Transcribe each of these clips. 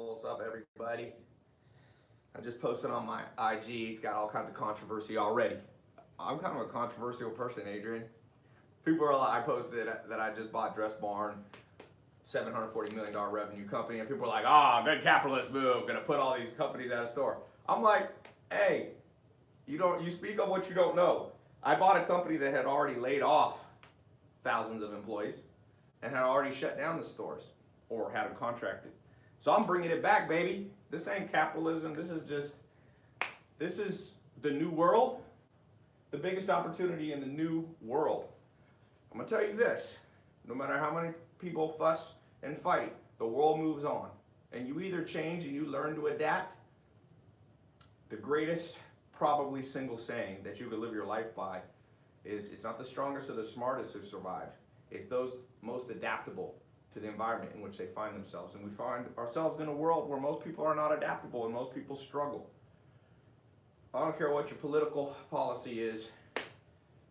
What's up, everybody? I just posted on my IG. It's got all kinds of controversy already. I'm kind of a controversial person, Adrian. People are like, I posted that I just bought Dress Barn, $740 million revenue company, and people are like, "Ah, good capitalist move, gonna put all these companies out of store." I'm like, hey, you speak of what you don't know. I bought a company that had already laid off thousands of employees and had already shut down the stores or had them contracted. So I'm bringing it back, baby. This ain't capitalism. This is the new world, the biggest opportunity in the new world. I'm gonna tell you this, no matter how many people fuss and fight, the world moves on. And you either change and you learn to adapt. The greatest, probably single saying that you could live your life by is, it's not the strongest or the smartest who survive. It's those most adaptable to the environment in which they find themselves. And we find ourselves in a world where most people are not adaptable and most people struggle. I don't care what your political policy is.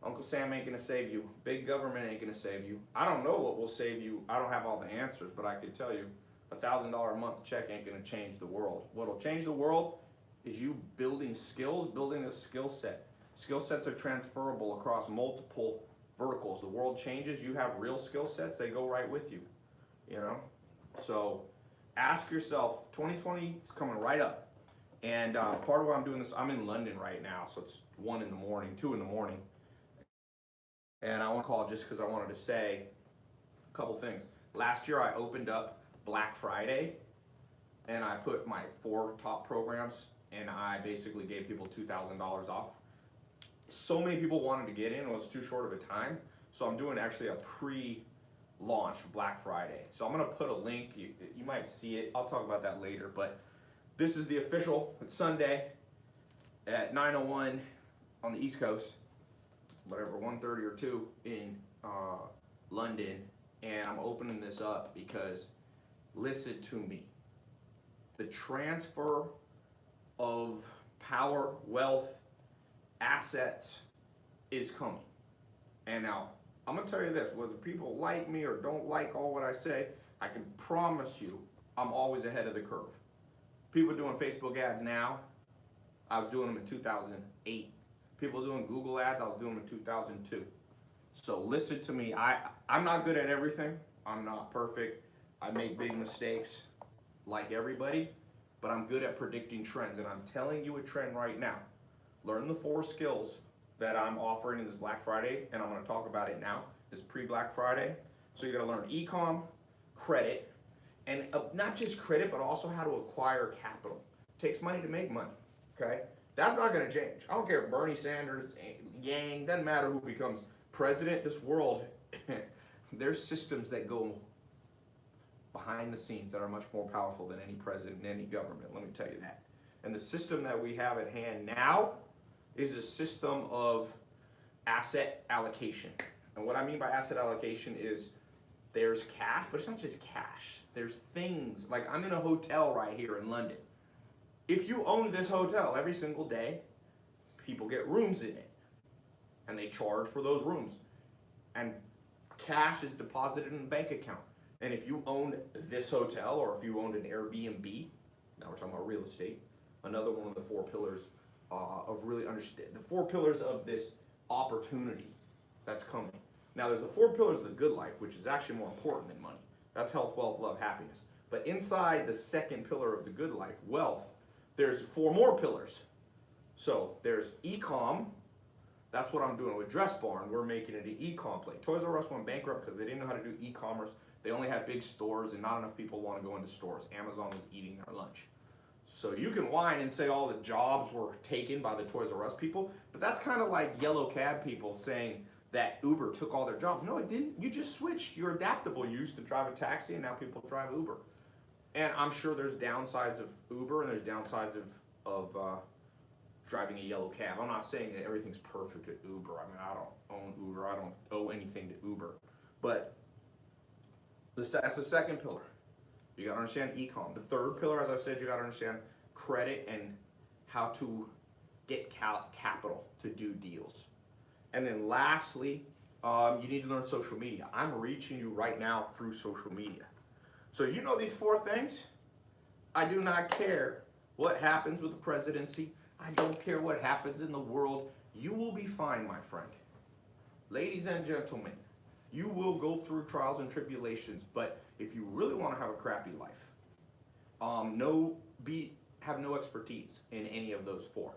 Uncle Sam ain't gonna save you. Big government ain't gonna save you. I don't know what will save you. I don't have all the answers, but I can tell you $1,000 a month check ain't gonna change the world. What'll change the world is you building skills, building a skill set. Skill sets are transferable across multiple verticals. The world changes, you have real skill sets, they go right with you. You know? So ask yourself, 2020 is coming right up. And part of why I'm doing this, I'm in London right now, so it's 1 in the morning, 2 in the morning. And I want to call just because I wanted to say a couple things. Last year I opened up Black Friday and I put my 4 top programs and I basically gave people $2,000 off. So many people wanted to get in, it was too short of a time. So I'm doing actually a pre-launch for Black Friday. So I'm gonna put a link, you might see it, I'll talk about that later, but this is the official, it's Sunday at 9:01 on the East Coast, whatever, 1:30 or 2 in London, and I'm opening this up because, listen to me, the transfer of power, wealth, assets is coming. And now, I'm gonna tell you this, whether people like me or don't like all what I say, I can promise you, I'm always ahead of the curve. People doing Facebook ads now, I was doing them in 2008. People doing Google ads, I was doing them in 2002. So listen to me, I'm not good at everything. I'm not perfect. I make big mistakes like everybody, but I'm good at predicting trends. And I'm telling you a trend right now. Learn the 4 skills that I'm offering in this Black Friday, and I'm gonna talk about it now, this pre-Black Friday. So you're gonna learn e-com, credit, and not just credit, but also how to acquire capital. It takes money to make money, okay? That's not gonna change. I don't care if Bernie Sanders, Yang, doesn't matter who becomes president. This world, there's systems that go behind the scenes that are much more powerful than any president and any government, let me tell you that. And the system that we have at hand now is a system of asset allocation. And what I mean by asset allocation is there's cash, but it's not just cash. There's things, like I'm in a hotel right here in London. If you own this hotel every single day, people get rooms in it. And they charge for those rooms. And cash is deposited in the bank account. And if you owned this hotel, or if you owned an Airbnb, now we're talking about real estate, another one of the 4 pillars of really understand, the 4 pillars of this opportunity that's coming. Now there's the 4 pillars of the good life, which is actually more important than money. That's health, wealth, love, happiness. But inside the 2nd pillar of the good life, wealth, there's 4 more pillars. So there's e-com. That's what I'm doing with Dress Barn. We're making it an e-com play. Toys R Us went bankrupt because they didn't know how to do e-commerce. They only had big stores and not enough people want to go into stores. Amazon was eating their lunch. So you can whine and say all the jobs were taken by the Toys R Us people, but that's kind of like yellow cab people saying that Uber took all their jobs. No, it didn't. You just switched. You're adaptable. You used to drive a taxi and now people drive Uber. And I'm sure there's downsides of Uber and there's downsides of driving a yellow cab. I'm not saying that everything's perfect at Uber. I mean, I don't own Uber. I don't owe anything to Uber. But that's the 2nd pillar. You got to understand e-com. The 3rd pillar, as I said, you got to understand credit and how to get capital to do deals. And then lastly, you need to learn social media. I'm reaching you right now through social media. So you know these 4 things, I do not care what happens with the presidency. I don't care what happens in the world. You will be fine, my friend. Ladies and gentlemen, you will go through trials and tribulations, but if you really want to have a crappy life, have no expertise in any of those four.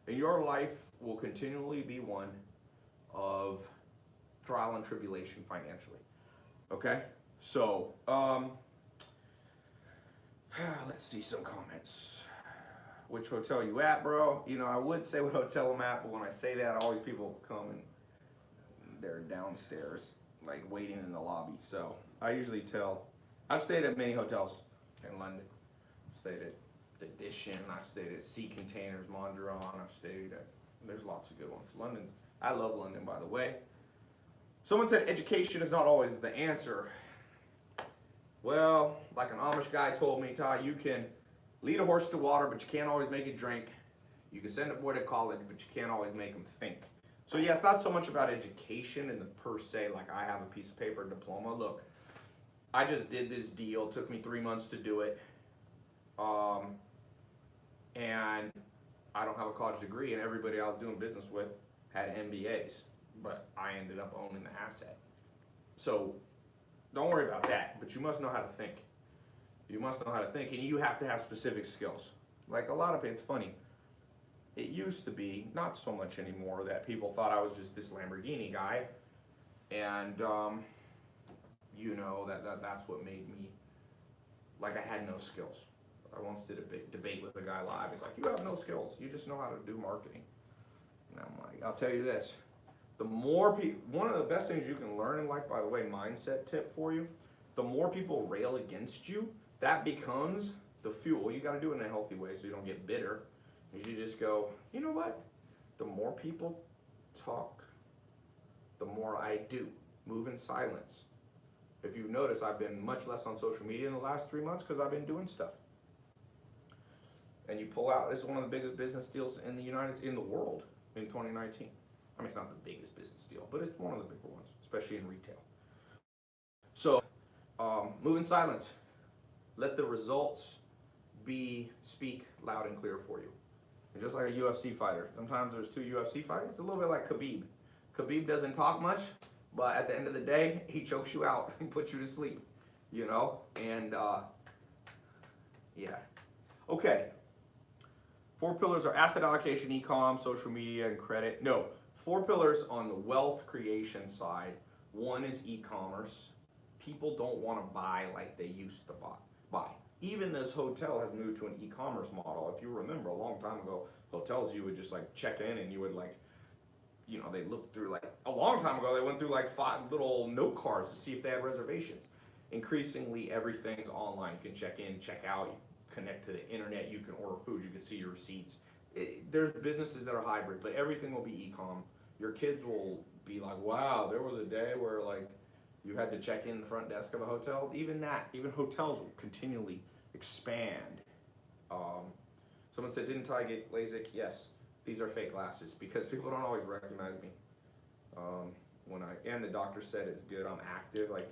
And your life will continually be one of trial and tribulation financially. Okay? So, let's see some comments. Which hotel you at, bro? You know, I would say what hotel I'm at, but when I say that, always people come and they're downstairs, like waiting in the lobby. So I usually I've stayed at many hotels in London. I've stayed at Edition, I've stayed at Sea Containers, Mondrian, there's lots of good ones. I love London, by the way. Someone said education is not always the answer. Well, like an Amish guy told me, Tai, you can lead a horse to water, but you can't always make it drink. You can send a boy to college, but you can't always make him think. So yeah, it's not so much about education in the per se, like I have a piece of paper diploma. Look, I just did this deal, it took me 3 months to do it. And I don't have a college degree, and everybody I was doing business with had MBAs, but I ended up owning the asset. So don't worry about that, but you must know how to think. You must know how to think, and you have to have specific skills. Like a lot of it's funny. It used to be, not so much anymore, that people thought I was just this Lamborghini guy, and you know, that's what made me, like I had no skills. I once did a debate with a guy live. He's like, you have no skills, you just know how to do marketing. And I'm like, I'll tell you this, the more people, one of the best things you can learn in life, by the way, mindset tip for you, the more people rail against you, that becomes the fuel. You gotta do it in a healthy way so you don't get bitter. You just go, you know what? The more people talk, the more I do. Move in silence. If you've noticed, I've been much less on social media in the last 3 months because I've been doing stuff. And you pull out, this is one of the biggest business deals in the world in 2019. I mean, it's not the biggest business deal, but it's one of the bigger ones, especially in retail. So, move in silence. Let the results speak loud and clear for you. And just like a UFC fighter, sometimes there's two UFC fighters. It's a little bit like Khabib. Khabib doesn't talk much, but at the end of the day, he chokes you out and puts you to sleep, you know? And, yeah. Okay. 4 pillars are asset allocation, e-com, social media, and credit. No, 4 pillars on the wealth creation side. 1 is e-commerce. People don't want to buy like they used to buy. Even this hotel has moved to an e-commerce model. If you remember, a long time ago, hotels, you would just like check in and you would like, you know, they looked through like, a long time ago, they went through like 5 little note cards to see if they had reservations. Increasingly, everything's online. You can check in, check out, you connect to the internet, you can order food, you can see your receipts. There's businesses that are hybrid, but everything will be e-com. Your kids will be like, wow, there was a day where like, you had to check in the front desk of a hotel. Even hotels will continually expand. Someone said, didn't Tai get LASIK? Yes, these are fake glasses because people don't always recognize me. And the doctor said it's good, I'm active. Like,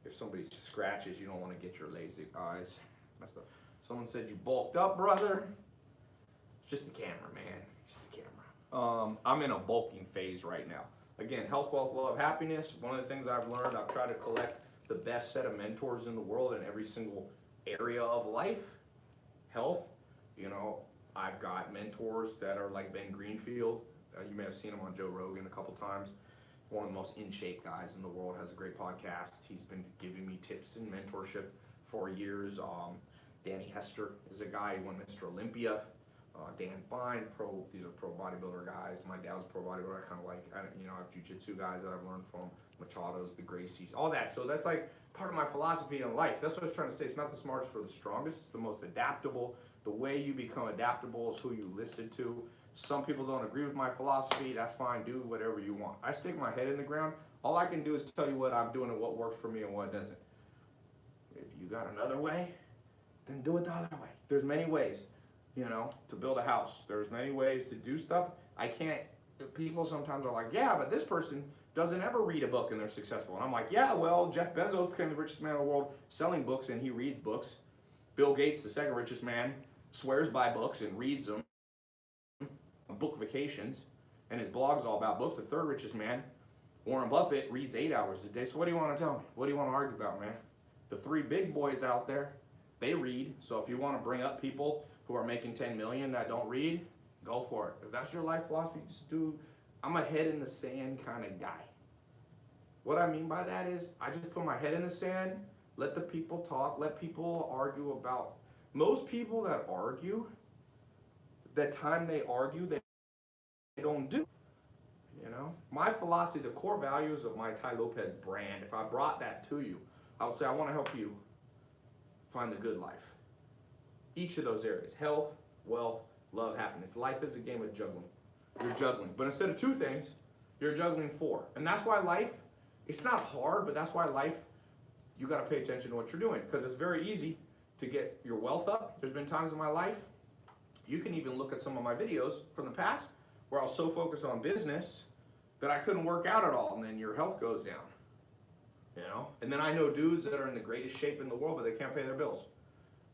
if somebody scratches, you don't want to get your LASIK eyes messed up. Someone said, you bulked up, brother. It's just the camera, man. It's just the camera. I'm in a bulking phase right now. Again, health, wealth, love, happiness. One of the things I've learned, I've tried to collect the best set of mentors in the world in every single area of life. Health, you know, I've got mentors that are like Ben Greenfield. You may have seen him on Joe Rogan a couple times. One of the most in-shape guys in the world, has a great podcast. He's been giving me tips and mentorship for years. Danny Hester is a guy who won Mr. Olympia. Dan Fine, these are pro bodybuilder guys. My dad was a pro bodybuilder. I kind of like, you know, I have jiu-jitsu guys that I've learned from, Machados, the Gracies, all that. So that's like part of my philosophy in life. That's what I was trying to say. It's not the smartest or the strongest. It's the most adaptable. The way you become adaptable is who you listen to. Some people don't agree with my philosophy. That's fine. Do whatever you want. I stick my head in the ground. All I can do is tell you what I'm doing and what works for me and what doesn't. If you got another way, then do it the other way. There's many ways. You know, to build a house. There's many ways to do stuff. People sometimes are like, yeah, but this person doesn't ever read a book and they're successful. And I'm like, yeah, well, Jeff Bezos became the richest man in the world selling books and he reads books Bill Gates, the second richest man, swears by books and reads them on book vacations, and his blog's all about books. The third richest man, Warren Buffett, reads 8 hours a day. So what do you want to tell me? What do you want to argue about, man? The three big boys out there, they read. So if you want to bring up people who are making 10 million that don't read, go for it. If that's your life philosophy, just do. I'm a head in the sand kind of guy. What I mean by that is I just put my head in the sand, let the people talk, let people argue about. Most people that argue, the time they argue, they don't do. You know, my philosophy, the core values of my Tai Lopez brand, if I brought that to you, I would say I want to help you find the good life. Each of those areas: health, wealth, love, happiness. Life is a game of juggling. You're juggling. But instead of 2 things, you're juggling 4. And that's why life, it's not hard, but that's why life, you got to pay attention to what you're doing, because it's very easy to get your wealth up. There's been times in my life, you can even look at some of my videos from the past where I was so focused on business that I couldn't work out at all, and then your health goes down. You know? And then I know dudes that are in the greatest shape in the world, but they can't pay their bills.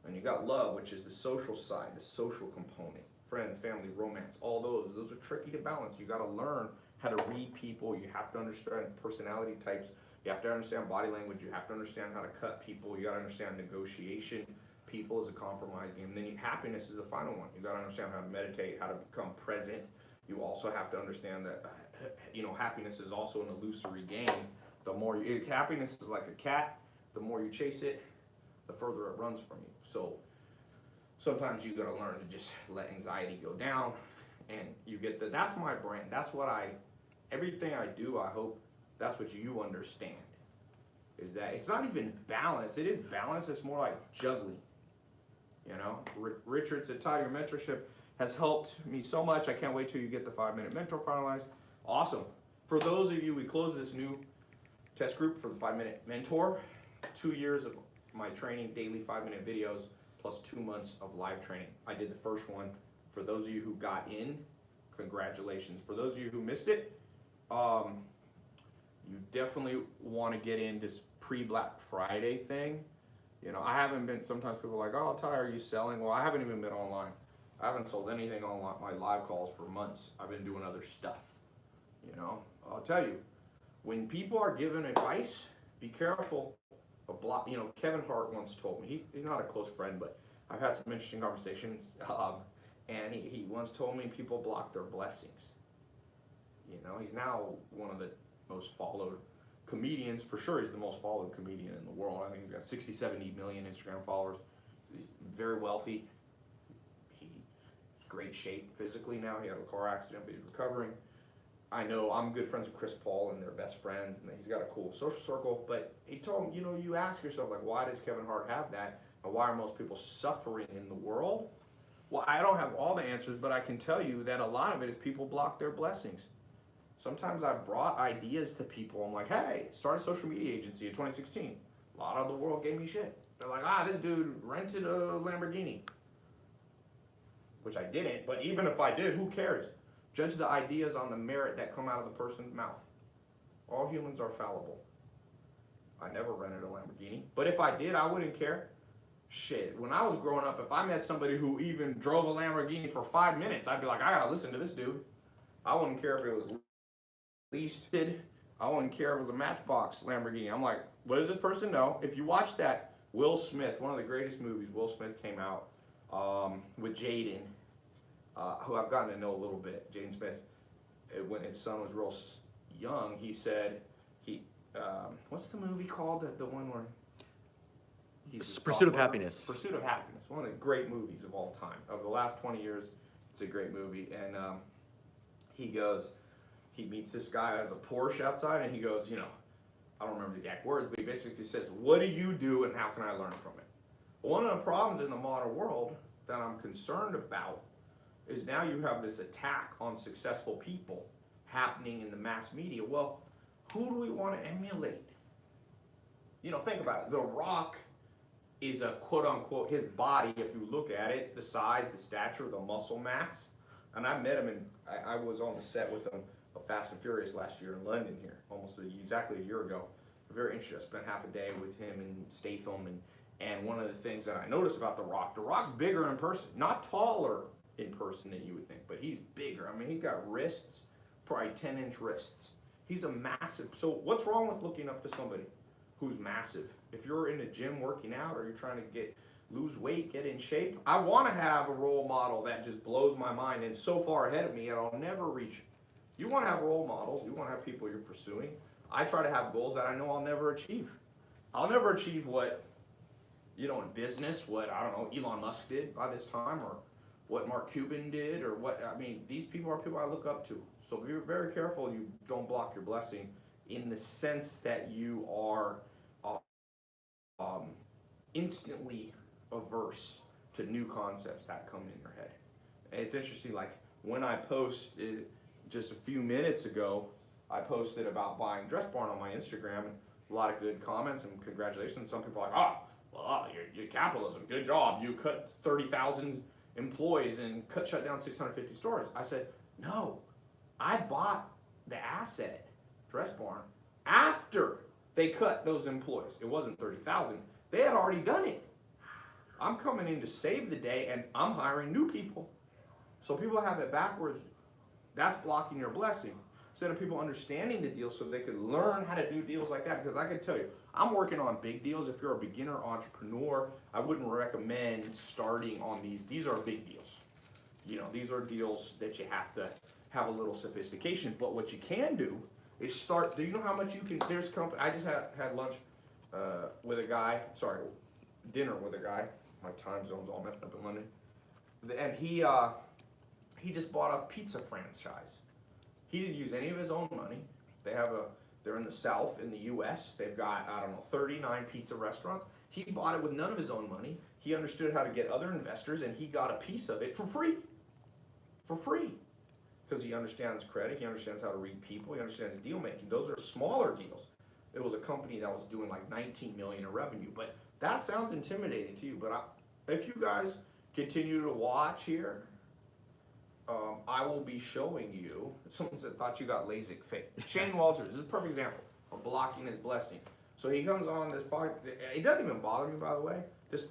And you got love, which is the social side, the social component. Friends, family, romance, all those are tricky to balance. You got to learn how to read people. You have to understand personality types. You have to understand body language. You have to understand how to cut people. You got to understand negotiation. People is a compromise game. And then happiness is the final one. You got to understand how to meditate, how to become present. You also have to understand that, you know, happiness is also an illusory game. The more happiness is like a cat. The more you chase it, the further it runs from you. So sometimes you got to learn to just let anxiety go down, and you get that's my brand. That's what everything I do, I hope that's what you understand, is that it's not even balance. It is balance. It's more like juggling. You know, Richard said, Tai, your mentorship has helped me so much. I can't wait till you get the 5-minute mentor finalized. Awesome. For those of you, we closed this new test group for the 5-minute mentor. 2 years of my training, daily 5-minute videos, plus 2 months of live training. I did the first one. For those of you who got in, congratulations. For those of you who missed it, you definitely want to get in this pre-Black Friday thing. You know, I haven't been, sometimes people are like, oh, Tai, are you selling? Well, I haven't even been online. I haven't sold anything on my live calls for months. I've been doing other stuff. You know, I'll tell you, when people are giving advice, be careful. You know, Kevin Hart once told me, he's not a close friend, but I've had some interesting conversations, and he once told me people block their blessings. You know, he's now one of the most followed comedians. For sure, he's the most followed comedian in the world. I think he's got 60, 70 million Instagram followers. He's very wealthy. He's great shape physically now. He had a car accident, but he's recovering. I know I'm good friends with Chris Paul, and they're best friends, and he's got a cool social circle. But he told him, you know, you ask yourself, like, why does Kevin Hart have that? And why are most people suffering in the world? Well, I don't have all the answers, but I can tell you that a lot of it is people block their blessings. Sometimes I've brought ideas to people. I'm like, hey, start a social media agency in 2016. A lot of the world gave me shit. They're like, this dude rented a Lamborghini. Which I didn't, but even if I did, who cares? Judge the ideas on the merit that come out of the person's mouth. All humans are fallible. I never rented a Lamborghini, but if I did, I wouldn't care. Shit, when I was growing up, if I met somebody who even drove a Lamborghini for 5 minutes, I'd be like, I gotta listen to this dude. I wouldn't care if it was leased. I wouldn't care if it was a Matchbox Lamborghini. I'm like, what does this person know? If you watch that, Will Smith, one of the greatest movies, Will Smith came out with Jaden, who I've gotten to know a little bit. Jaden Smith, when his son was real young, he said, what's the movie called? The one where he's Pursuit of Happiness. Pursuit of Happiness, one of the great movies of all time. Of the last 20 years, it's a great movie. And he meets this guy as a Porsche outside, and he goes, you know, I don't remember the exact words, but he basically says, what do you do and how can I learn from it? One of the problems in the modern world that I'm concerned about is now you have this attack on successful people happening in the mass media. Well, who do we want to emulate? You know, think about it. The Rock is a quote-unquote, his body, if you look at it, the size, the stature, the muscle mass. And I met him, and I was on the set with him of Fast and Furious last year in London here, exactly a year ago. Very interesting. I spent half a day with him and Statham, And one of the things that I noticed about The Rock's bigger in person, not taller in person than you would think, but he's bigger. I mean, he's got wrists, probably 10-inch wrists. He's a massive, so what's wrong with looking up to somebody who's massive? If you're in the gym working out or you're trying to lose weight, get in shape, I want to have a role model that just blows my mind and so far ahead of me that I'll never reach. You want to have role models, you want to have people you're pursuing. I try to have goals that I know I'll never achieve. I'll never achieve what, in business, what, I don't know, Elon Musk did by this time, or what Mark Cuban did, or these people are people I look up to. So be very careful you don't block your blessing in the sense that you are instantly averse to new concepts that come in your head. And it's interesting, like when I posted just a few minutes ago, I posted about buying Dress Barn on my Instagram, and a lot of good comments and congratulations. Some people are like, your capitalism, good job. You cut 30,000 employees and shut down 650 stores. I said, no, I bought the asset, Dress Barn, after they cut those employees. It wasn't 30,000. They had already done it. I'm coming in to save the day, and I'm hiring new people. So people have it backwards. That's blocking your blessing. Instead of people understanding the deal so they could learn how to do deals like that. Because I can tell you, I'm working on big deals. If you're a beginner entrepreneur, I wouldn't recommend starting on these. These are big deals. These are deals that you have to have a little sophistication. But what you can do is start. Do you know how much you can? There's company. I just had lunch with a guy. Sorry, dinner with a guy. My time zone's all messed up in London. And he just bought a pizza franchise. He didn't use any of his own money. They're in the South, in the U.S. They've got, 39 pizza restaurants. He bought it with none of his own money. He understood how to get other investors, and he got a piece of it for free. For free. Because he understands credit, he understands how to read people, he understands deal making. Those are smaller deals. It was a company that was doing like 19 million in revenue. But that sounds intimidating to you. But if you guys continue to watch here, I will be showing you, someone said, thought you got LASIK fake. Shane Walters, this is a perfect example of blocking his blessing. So he comes on this podcast, it doesn't even bother me, by the way.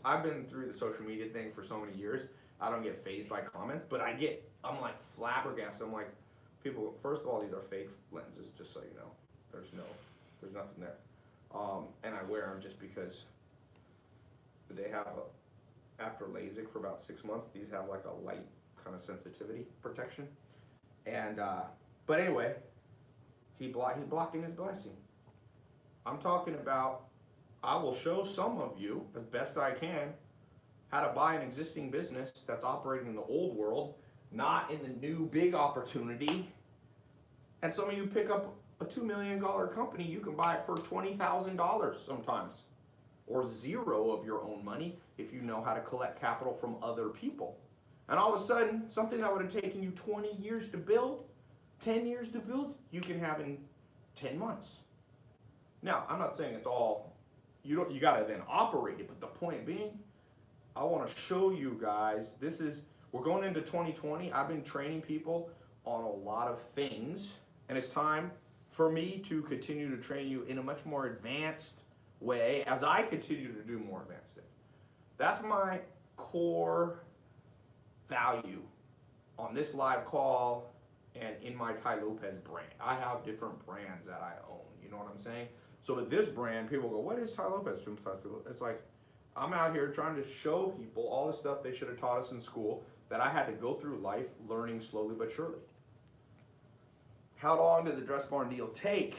I've been through the social media thing for so many years, I don't get fazed by comments, but I'm like flabbergasted. I'm like, people, first of all, these are fake lenses, just so you know. There's nothing there. And I wear them just because they have, after LASIK for about 6 months, these have like a light kind of sensitivity protection. And but anyway, he's blocking his blessing. I'm talking about, I will show some of you as best I can how to buy an existing business that's operating in the old world, not in the new big opportunity. And some of you pick up a $2 million company, you can buy it for $20,000 sometimes, or zero of your own money if you know how to collect capital from other people. And all of a sudden, something that would have taken you 20 years to build, 10 years to build, you can have in 10 months. Now, I'm not saying it's all, you gotta then operate it, but the point being, I wanna show you guys, we're going into 2020, I've been training people on a lot of things, and it's time for me to continue to train you in a much more advanced way as I continue to do more advanced things. That's my core value on this live call and in my Tai Lopez brand. I have different brands that I own, you know what I'm saying? So with this brand, people go, what is Tai Lopez? It's like, I'm out here trying to show people all the stuff they should have taught us in school that I had to go through life learning slowly but surely. How long did the Dress Barn deal take?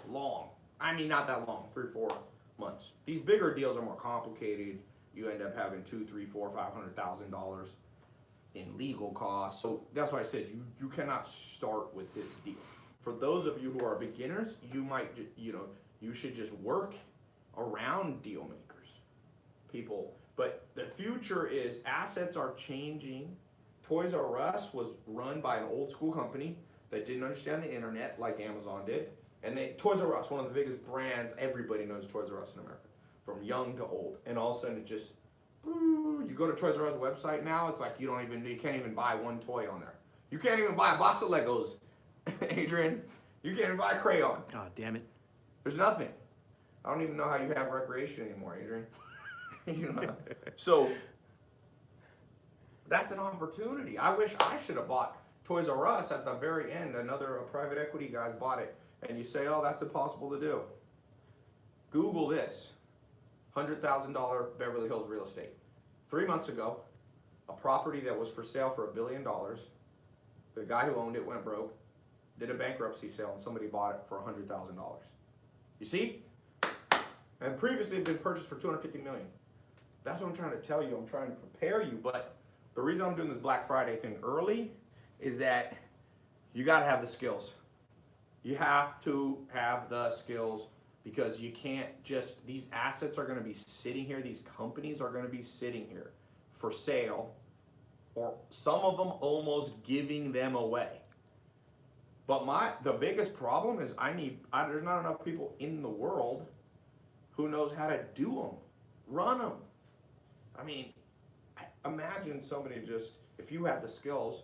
Long. I mean, not that long, 3-4 months. These bigger deals are more complicated. You end up having $200,000, $300,000, $400,000, $500,000 in legal costs. So that's why I said you cannot start with this deal. For those of you who are beginners, you should just work around deal makers, people. But the future is assets are changing. Toys R Us was run by an old school company that didn't understand the internet like Amazon did. And Toys R Us, one of the biggest brands, everybody knows Toys R Us in America, from young to old. And all of a sudden it just, you go to Toys R Us website now, it's like you can't even buy one toy on there. You can't even buy a box of Legos, Adrian. You can't even buy a crayon. Oh, damn it. There's nothing. I don't even know how you have recreation anymore, Adrian. You know? So that's an opportunity. I wish I should have bought Toys R Us at the very end. A private equity guys bought it, and you say, oh, that's impossible to do. Google this, $100,000 Beverly Hills real estate. 3 months ago, a property that was for sale for $1 billion, the guy who owned it went broke, did a bankruptcy sale, and somebody bought it for $100,000. You see? And previously it had been purchased for $250 million. That's what I'm trying to tell you. I'm trying to prepare you, but the reason I'm doing this Black Friday thing early is that you gotta have the skills. You have to have the skills, because you can't just, these assets are gonna be sitting here, these companies are gonna be sitting here for sale, or some of them almost giving them away. But the biggest problem is there's not enough people in the world who knows how to do them, run them. I mean, imagine somebody if you have the skills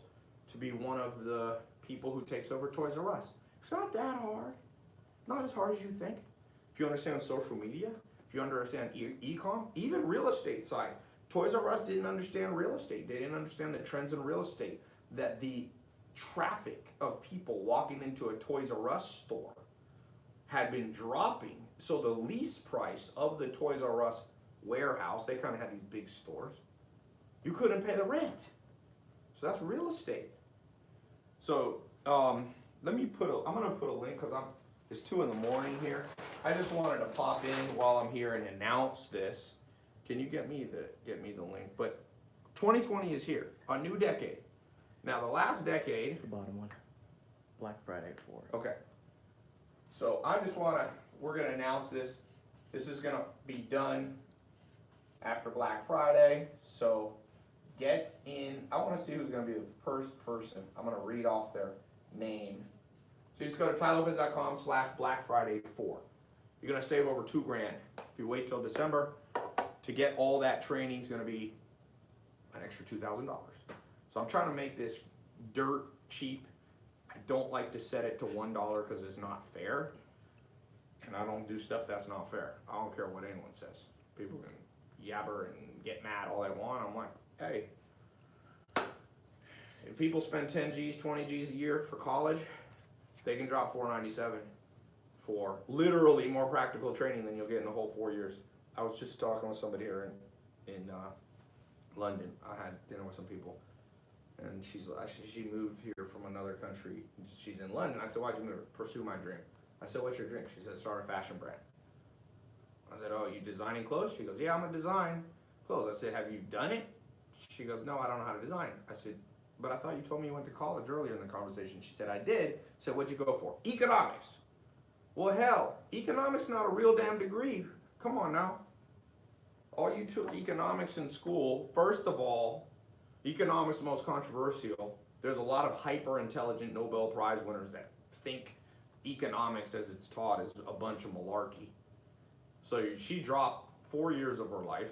to be one of the people who takes over Toys R Us. It's not that hard. Not as hard as you think. If you understand social media, if you understand e-com, even real estate side. Toys R Us didn't understand real estate. They didn't understand the trends in real estate, that the traffic of people walking into a Toys R Us store had been dropping. So the lease price of the Toys R Us warehouse, they kind of had these big stores, you couldn't pay the rent. So that's real estate. So let me I'm gonna put a link, because it's 2 in the morning here. I just wanted to pop in while I'm here and announce this. Can you get me the link? But 2020 is here, a new decade. Now the last decade. The bottom one. Black Friday 4. Okay. So we're gonna announce this. This is gonna be done after Black Friday. So get in. I want to see who's gonna be the first person. I'm gonna read off their name. So you just go to tailopez.com/Black Friday 4. You're gonna save over $2,000. If you wait till December to get all that training, is gonna be an extra $2,000. So I'm trying to make this dirt cheap. I don't like to set it to $1 because it's not fair. And I don't do stuff that's not fair. I don't care what anyone says. People can yabber and get mad all they want. I'm like, hey, if people spend 10 G's, 20 G's a year for college, they can drop $497 for literally more practical training than you'll get in the whole 4 years. I was just talking with somebody here in London. I had dinner with some people, and she moved here from another country. She's in London. I said, why'd you move? Pursue my dream. I said, what's your dream? She said, start a fashion brand. I said, oh, you designing clothes? She goes, yeah, I'm gonna design clothes. I said, have you done it? She goes, no, I don't know how to design. I said, but I thought you told me you went to college earlier in the conversation. She said, I did. I said, what'd you go for? Economics. Well, hell, economics not a real damn degree. Come on now. All you took economics in school, first of all, economics is the most controversial. There's a lot of hyper-intelligent Nobel Prize winners that think economics as it's taught is a bunch of malarkey. So she dropped 4 years of her life,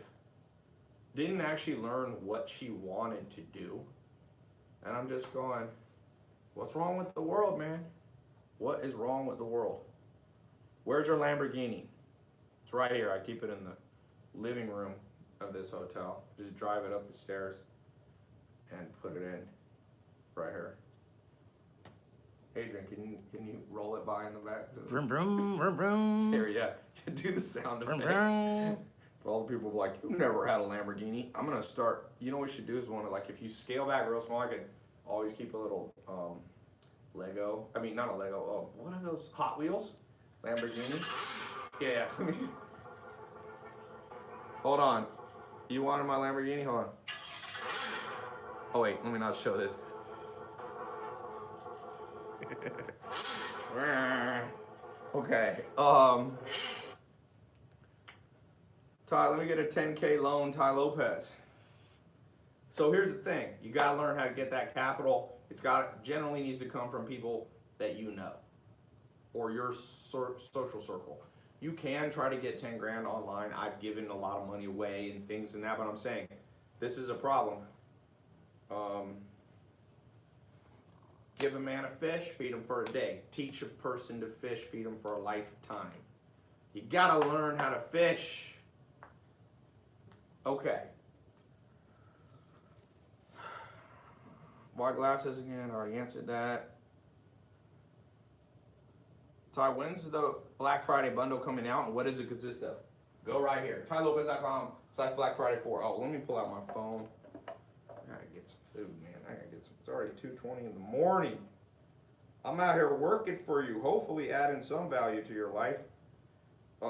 didn't actually learn what she wanted to do. And I'm just going, what's wrong with the world, man? What is wrong with the world? Where's your Lamborghini? It's right here. I keep it in the living room of this hotel. Just drive it up the stairs and put it in right here. Adrian, can you roll it by in the back? Vroom, vroom, vroom, vroom. Here, yeah. Do the sound Vroom, effect. vroom. For all the people like, you never had a Lamborghini. I'm gonna start. You know what we should do is if you scale back real small, I could always keep a little Lego. I mean, not a Lego. Oh, what are those? Hot Wheels? Lamborghini? Yeah. Hold on. You wanted my Lamborghini? Hold on. Oh wait, let me not show this. Okay. Ty, let me get a 10K loan, Tai Lopez. So here's the thing. You got to learn how to get that capital. Generally needs to come from people that you know or your social circle. You can try to get 10 grand online. I've given a lot of money away and things and that, but I'm saying this is a problem. Give a man a fish, feed him for a day. Teach a person to fish, feed him for a lifetime. You got to learn how to fish. Okay. Why glasses again? I already answered that. Ty, when's the Black Friday bundle coming out and what does it consist of? Go right here. TaiLopez.com/Black Friday 4. Oh, let me pull out my phone. I gotta get some food, man. I gotta get some. It's already 2:20 in the morning. I'm out here working for you, hopefully adding some value to your life. I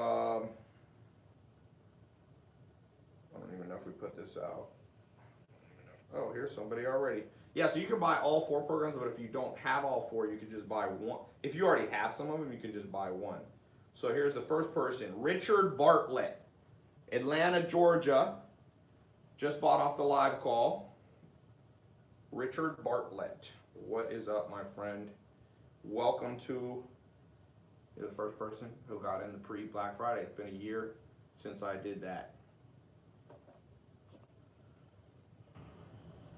don't even know if we put this out. Oh, here's somebody already. Yeah, so you can buy all 4 programs, but if you don't have all 4, you can just buy one. If you already have some of them, you can just buy one. So here's the first person, Richard Bartlett, Atlanta, Georgia. Just bought off the live call. Richard Bartlett, what is up, my friend? Welcome to, you're the first person who got in the pre-Black Friday. It's been a year since I did that.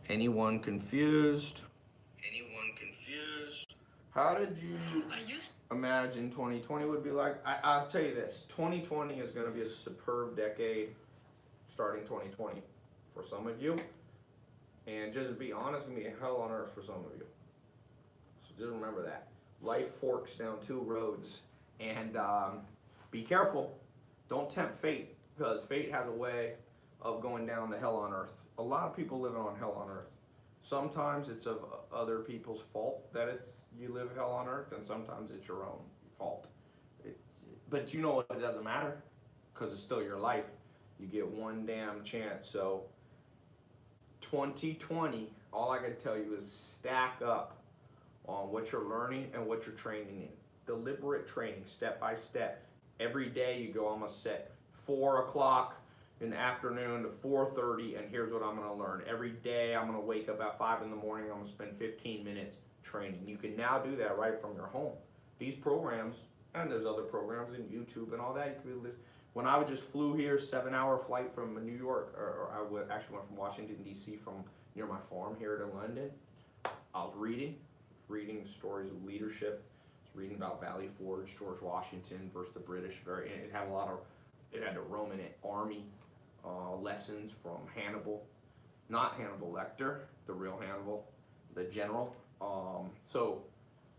Anyone confused? Anyone confused? How did you imagine 2020 would be like? I'll tell you this, 2020 is going to be a superb decade starting 2020 for some of you. And just to be honest, it's going to be hell on earth for some of you. So just remember that. Life forks down 2 roads. And be careful. Don't tempt fate, because fate has a way of going down to hell on earth. A lot of people living on hell on earth. Sometimes it's of other people's fault that you live hell on earth, and sometimes it's your own fault. But you know what? It doesn't matter, because it's still your life. You get one damn chance. So 2020, all I can tell you is stack up on what you're learning and what you're training in. Deliberate training, step by step. Every day you go, I'm gonna set 4 o'clock in the afternoon to 4:30, and here's what I'm gonna learn. Every day I'm gonna wake up at 5 in the morning, I'm gonna spend 15 minutes training. You can now do that right from your home. These programs, and there's other programs in YouTube and all that, you can be listening. When I just flew here, 7-hour flight from New York, or I actually went from Washington, D.C. from near my farm here to London, I was reading stories of leadership, reading about Valley Forge, George Washington versus the British. It had the Roman army lessons from Hannibal, not Hannibal Lecter, the real Hannibal, the general. So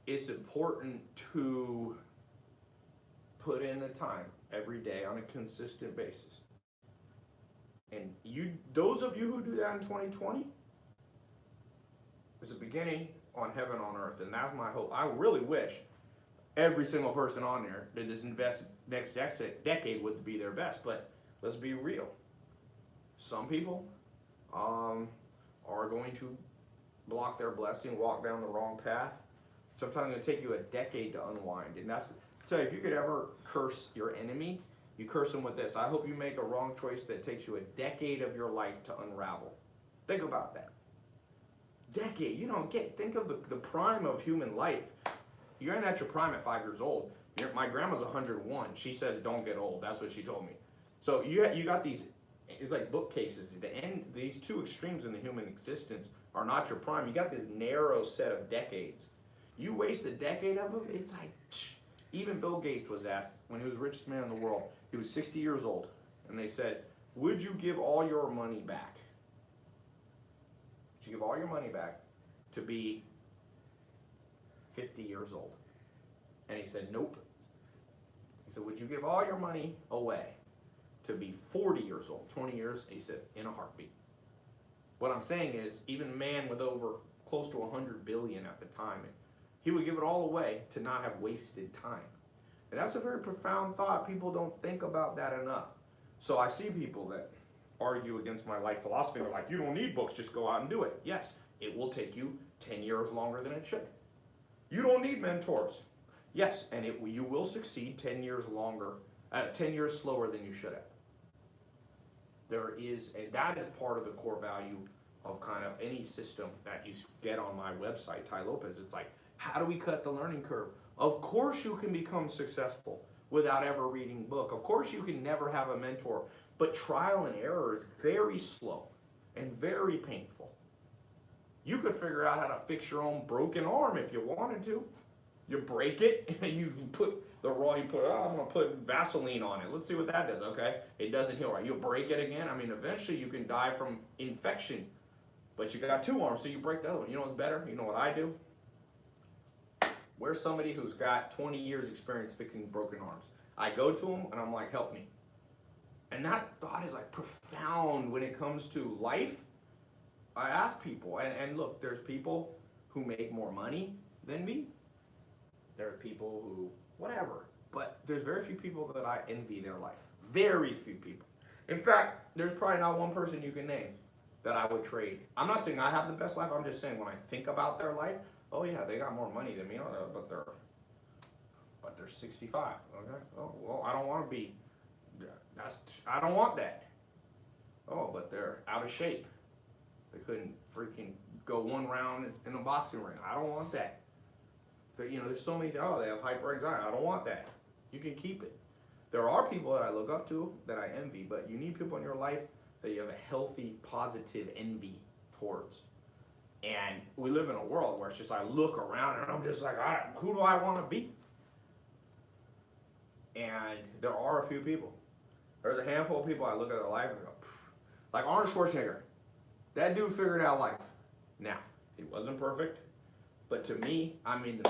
it's important to put in the time every day on a consistent basis. And those of you who do that in 2020, it's a beginning on heaven on earth, and that's my hope. I really wish every single person on there that this next decade would be their best, but let's be real. Some people are going to block their blessing, walk down the wrong path. Sometimes it's going to take you a decade to unwind, and that's, tell you, if you could ever curse your enemy, you curse them with this. I hope you make a wrong choice that takes you a decade of your life to unravel. Think about that. Decade, think of the prime of human life. You're at your prime at 5 years old. My grandma's 101. She says don't get old. That's what she told me. So you got these, it's like bookcases. These 2 extremes in the human existence are not your prime. You got this narrow set of decades. You waste a decade of them, it's like, even Bill Gates was asked when he was the richest man in the world. He was 60 years old, and they said, would you give all your money back? Would you give all your money back to be 50 years old? And he said, nope. He said, would you give all your money away to be 40 years old, 20 years? He said, in a heartbeat. What I'm saying is, even a man with over close to 100 billion at the time, he would give it all away to not have wasted time. And that's a very profound thought. People don't think about that enough. So I see people that argue against my life philosophy. They're like, you don't need books, just go out and do it. Yes, it will take you 10 years longer than it should. You don't need mentors. Yes, and you will succeed 10 years slower than you should have. And that is part of the core value of kind of any system that you get on my website, Tai Lopez. It's like, how do we cut the learning curve? Of course you can become successful without ever reading a book. Of course you can never have a mentor, but trial and error is very slow and very painful. You could figure out how to fix your own broken arm if you wanted to. You break it and you put the raw, you put, oh, I'm gonna put Vaseline on it. Let's see what that does, okay? It doesn't heal right. You break it again. I mean, eventually you can die from infection, but you got 2 arms, so you break the other one. You know what's better? You know what I do? Where's somebody who's got 20 years experience fixing broken arms? I go to them and I'm like, help me. And that thought is like profound when it comes to life. I ask people, and look, there's people who make more money than me. There are people who, whatever. But there's very few people that I envy their life. Very few people. In fact, there's probably not one person you can name that I would trade. I'm not saying I have the best life. I'm just saying when I think about their life, oh yeah, they got more money than me, but they're 65. Okay. Oh well, I don't want to be. I don't want that. Oh, but they're out of shape. They couldn't freaking go 1 round in a boxing ring. I don't want that. But, there's so many. Oh, they have hyper anxiety. I don't want that. You can keep it. There are people that I look up to that I envy, but you need people in your life that you have a healthy, positive envy towards. And we live in a world where it's just I look around and I'm just like, who do I want to be? And there are a few people. There's a handful of people I look at their life and go, pfft. Like Arnold Schwarzenegger. That dude figured out life. Now, he wasn't perfect, but to me, I mean,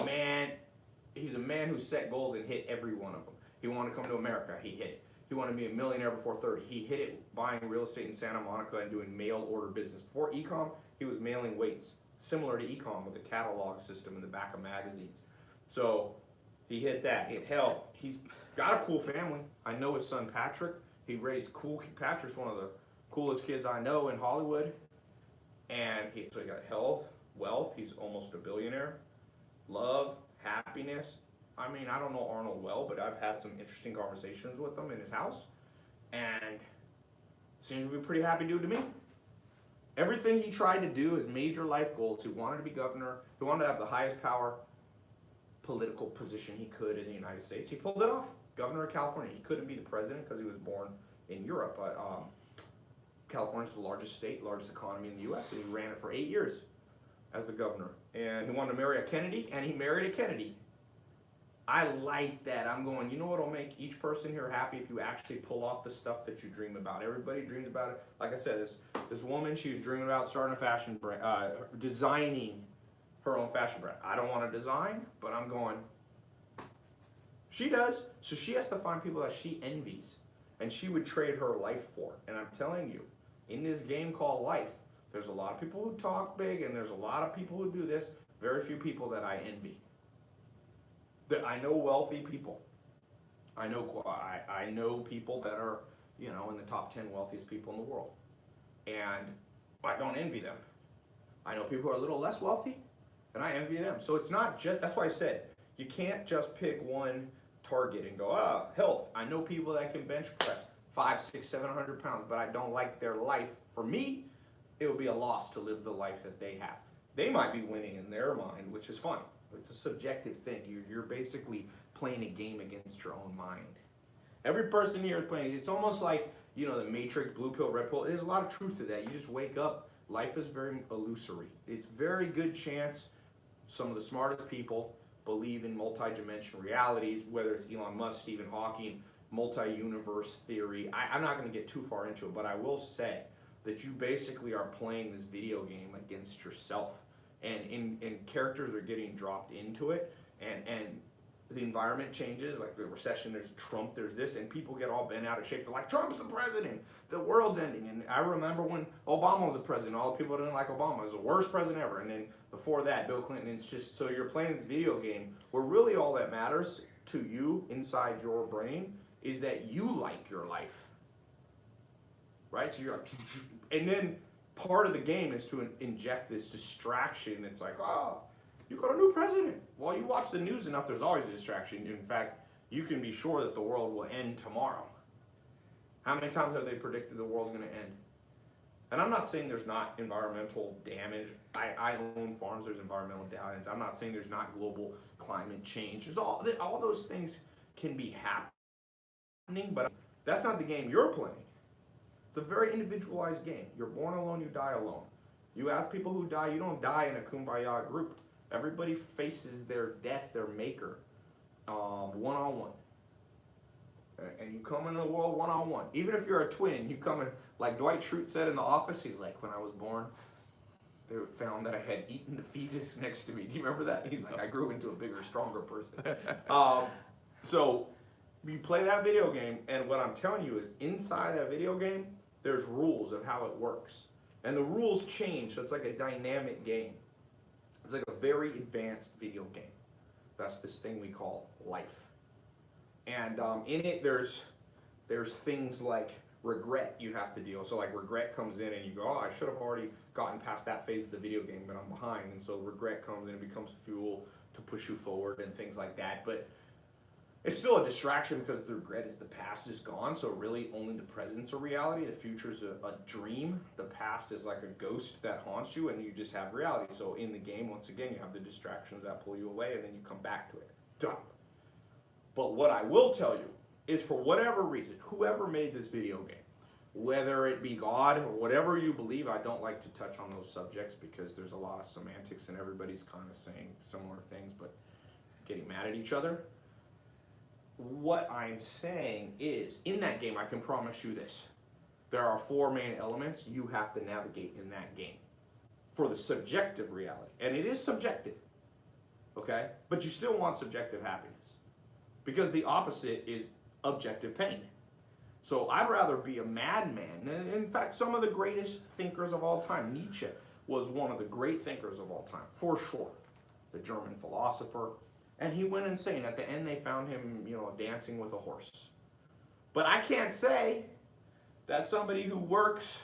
he's a man who set goals and hit every one of them. He wanted to come to America, he hit it. He wanted to be a millionaire before 30. He hit it buying real estate in Santa Monica and doing mail order business. Before e-com, he was mailing weights, similar to e-com with a catalog system in the back of magazines. So he hit that. He hit health. He's got a cool family. I know his son Patrick. He raised cool. Patrick's one of the coolest kids I know in Hollywood. And so he got health, wealth. He's almost a billionaire. Love, happiness. I mean, I don't know Arnold well, but I've had some interesting conversations with him in his house. And seems to be a pretty happy dude to me. Everything he tried to do, his major life goals, he wanted to be governor. He wanted to have the highest power political position he could in the United States. He pulled it off. Governor of California. He couldn't be the president because he was born in Europe, but California's the largest state, largest economy in the U.S., and he ran it for 8 years as the governor. And he wanted to marry a Kennedy, and he married a Kennedy. I like that. I'm going, you know what will make each person here happy if you actually pull off the stuff that you dream about. Everybody dreams about it. Like I said, this woman, she was dreaming about starting a fashion brand, designing her own fashion brand. I don't want to design, but I'm going, she does. So she has to find people that she envies, and she would trade her life for. And I'm telling you, in this game called life, there's a lot of people who talk big, and there's a lot of people who do this. Very few people that I envy. I know wealthy people. I know people that are, in the top 10 wealthiest people in the world. And I don't envy them. I know people who are a little less wealthy, and I envy them. So it's not just, that's why I said, you can't just pick one target and go, health. I know people that can bench press 500, 600, 700 pounds, but I don't like their life. For me, it would be a loss to live the life that they have. They might be winning in their mind, which is fine. It's a subjective thing. You're basically playing a game against your own mind. Every person here is playing. It's almost like, the Matrix, blue pill, red pill. There's a lot of truth to that. You just wake up. Life is very illusory. It's very good chance some of the smartest people believe in multi-dimensional realities, whether it's Elon Musk, Stephen Hawking, multi-universe theory. I'm not going to get too far into it, but I will say that you basically are playing this video game against yourself. And characters are getting dropped into it, and the environment changes, like the recession, there's Trump, there's this, and people get all bent out of shape. They're like, Trump's the president, the world's ending. And I remember when Obama was the president, all the people that didn't like Obama, it was the worst president ever. And then before that, Bill Clinton. It's just, so you're playing this video game where really all that matters to you inside your brain is that you like your life, right? So you're like, and then part of the game is to inject this distraction. It's like, you got a new president. Well, you watch the news enough, there's always a distraction. In fact, you can be sure that the world will end tomorrow. How many times have they predicted the world's going to end? And I'm not saying there's not environmental damage. I own farms, there's environmental damage. I'm not saying there's not global climate change. There's all those things can be happening, but that's not the game you're playing. It's a very individualized game. You're born alone, you die alone. You ask people who die, you don't die in a kumbaya group. Everybody faces their death, their maker. one-on-one. And you come into the world one-on-one. Even if you're a twin, you come in, like Dwight Schrute said in The Office, he's like, when I was born, they found that I had eaten the fetus next to me. Do you remember that? He's like, I grew into a bigger, stronger person. So you play that video game, and what I'm telling you is inside that video game, there's rules of how it works. And the rules change, so it's like a dynamic game. It's like a very advanced video game. That's this thing we call life. And in it, there's things like regret you have to deal. So like regret comes in and you go, oh, I should have already gotten past that phase of the video game, but I'm behind. And so regret comes in and becomes fuel to push you forward and things like that. But it's still a distraction because the regret is the past is gone. So really only the present's a reality. The future's a dream. The past is like a ghost that haunts you and you just have reality. So in the game, once again, you have the distractions that pull you away and then you come back to it. Done. But what I will tell you is for whatever reason, whoever made this video game, whether it be God or whatever you believe, I don't like to touch on those subjects because there's a lot of semantics and everybody's kind of saying similar things but getting mad at each other. What I'm saying is, in that game, I can promise you this. There are 4 main elements you have to navigate in that game for the subjective reality. And it is subjective, okay? But you still want subjective happiness because the opposite is objective pain. So I'd rather be a madman. In fact, some of the greatest thinkers of all time, Nietzsche was one of the great thinkers of all time, for sure. The German philosopher. And he went insane. At the end, they found him, dancing with a horse. But I can't say that somebody who works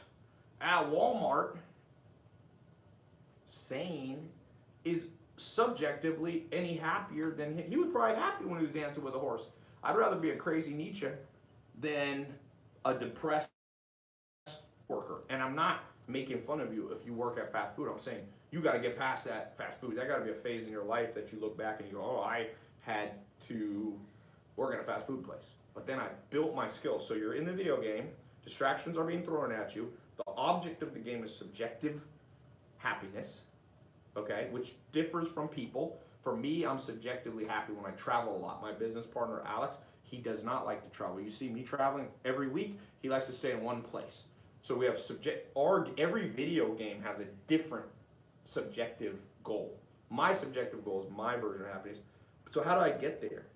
at Walmart, sane, is subjectively any happier than him. He was probably happy when he was dancing with a horse. I'd rather be a crazy Nietzsche than a depressed worker. And I'm not making fun of you if you work at fast food. I'm saying you got to get past that fast food. That got to be a phase in your life that you look back and you go, oh, I had to work at a fast food place. But then I built my skills. So you're in the video game. Distractions are being thrown at you. The object of the game is subjective happiness, okay, which differs from people. For me, I'm subjectively happy when I travel a lot. My business partner, Alex, he does not like to travel. You see me traveling every week. He likes to stay in one place. So we have every video game has a different subjective goal. My subjective goal is my version of happiness. So how do I get there?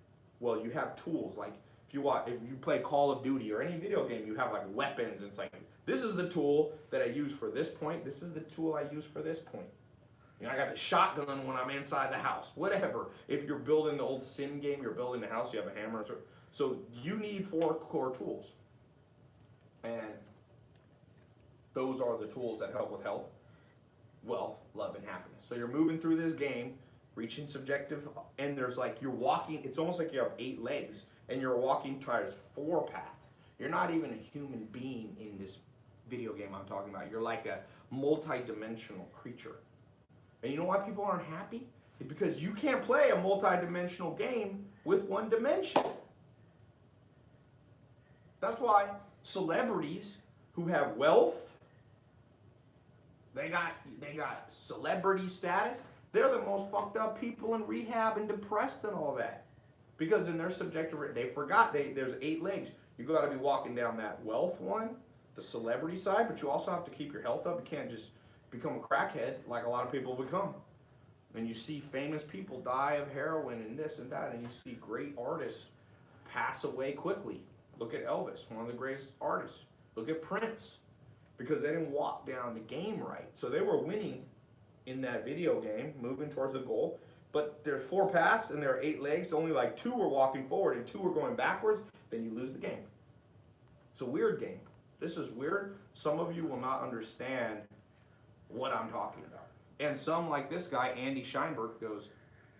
Well, you have tools like if you play Call of Duty or any video game, you have like weapons. It's like this is the tool that I use for this point. This is the tool I use for this point. I got the shotgun when I'm inside the house. Whatever. If you're building the old sim game, you're building the house. You have a hammer. So you need 4 core tools, and those are the tools that help with health, wealth, love, and happiness. So you're moving through this game, reaching subjective, and there's like you're walking. It's almost like you have 8 legs, and you're walking towards 4 paths. You're not even a human being in this video game I'm talking about. You're like a multi-dimensional creature. And you know why people aren't happy? It's because you can't play a multi-dimensional game with 1 dimension. That's why celebrities who have wealth, they got celebrity status, they're the most fucked up people in rehab and depressed and all that. Because in their subjective, they forgot there's 8 legs. You got to be walking down that wealth one, the celebrity side, but you also have to keep your health up. You can't just become a crackhead like a lot of people become. And you see famous people die of heroin and this and that, and you see great artists pass away quickly. Look at Elvis, one of the greatest artists. Look at Prince, because they didn't walk down the game right. So they were winning in that video game, moving towards the goal, but there's 4 paths and there are 8 legs, only like 2 were walking forward and 2 were going backwards, then you lose the game. It's a weird game. This is weird. Some of you will not understand what I'm talking about. And some, like this guy, Andy Scheinberg, goes,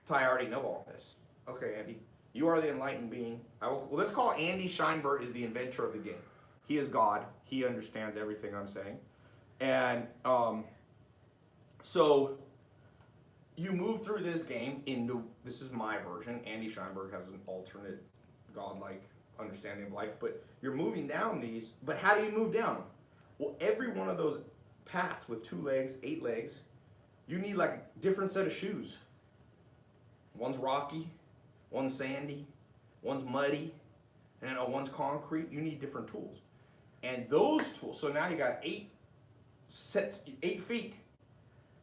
I already know all this. Okay, Andy, you are the enlightened being. Let's call Andy Scheinberg is the inventor of the game. He is God. He understands everything I'm saying. And so you move through this game into, this is my version. Andy Scheinberg has an alternate godlike understanding of life. But you're moving down these, but how do you move down them? Well, every one of those paths with 2 legs, 8 legs, you need like a different set of shoes. One's rocky, One's sandy, one's muddy, and one's concrete. You need different tools. And those tools, so now you got 8 feet,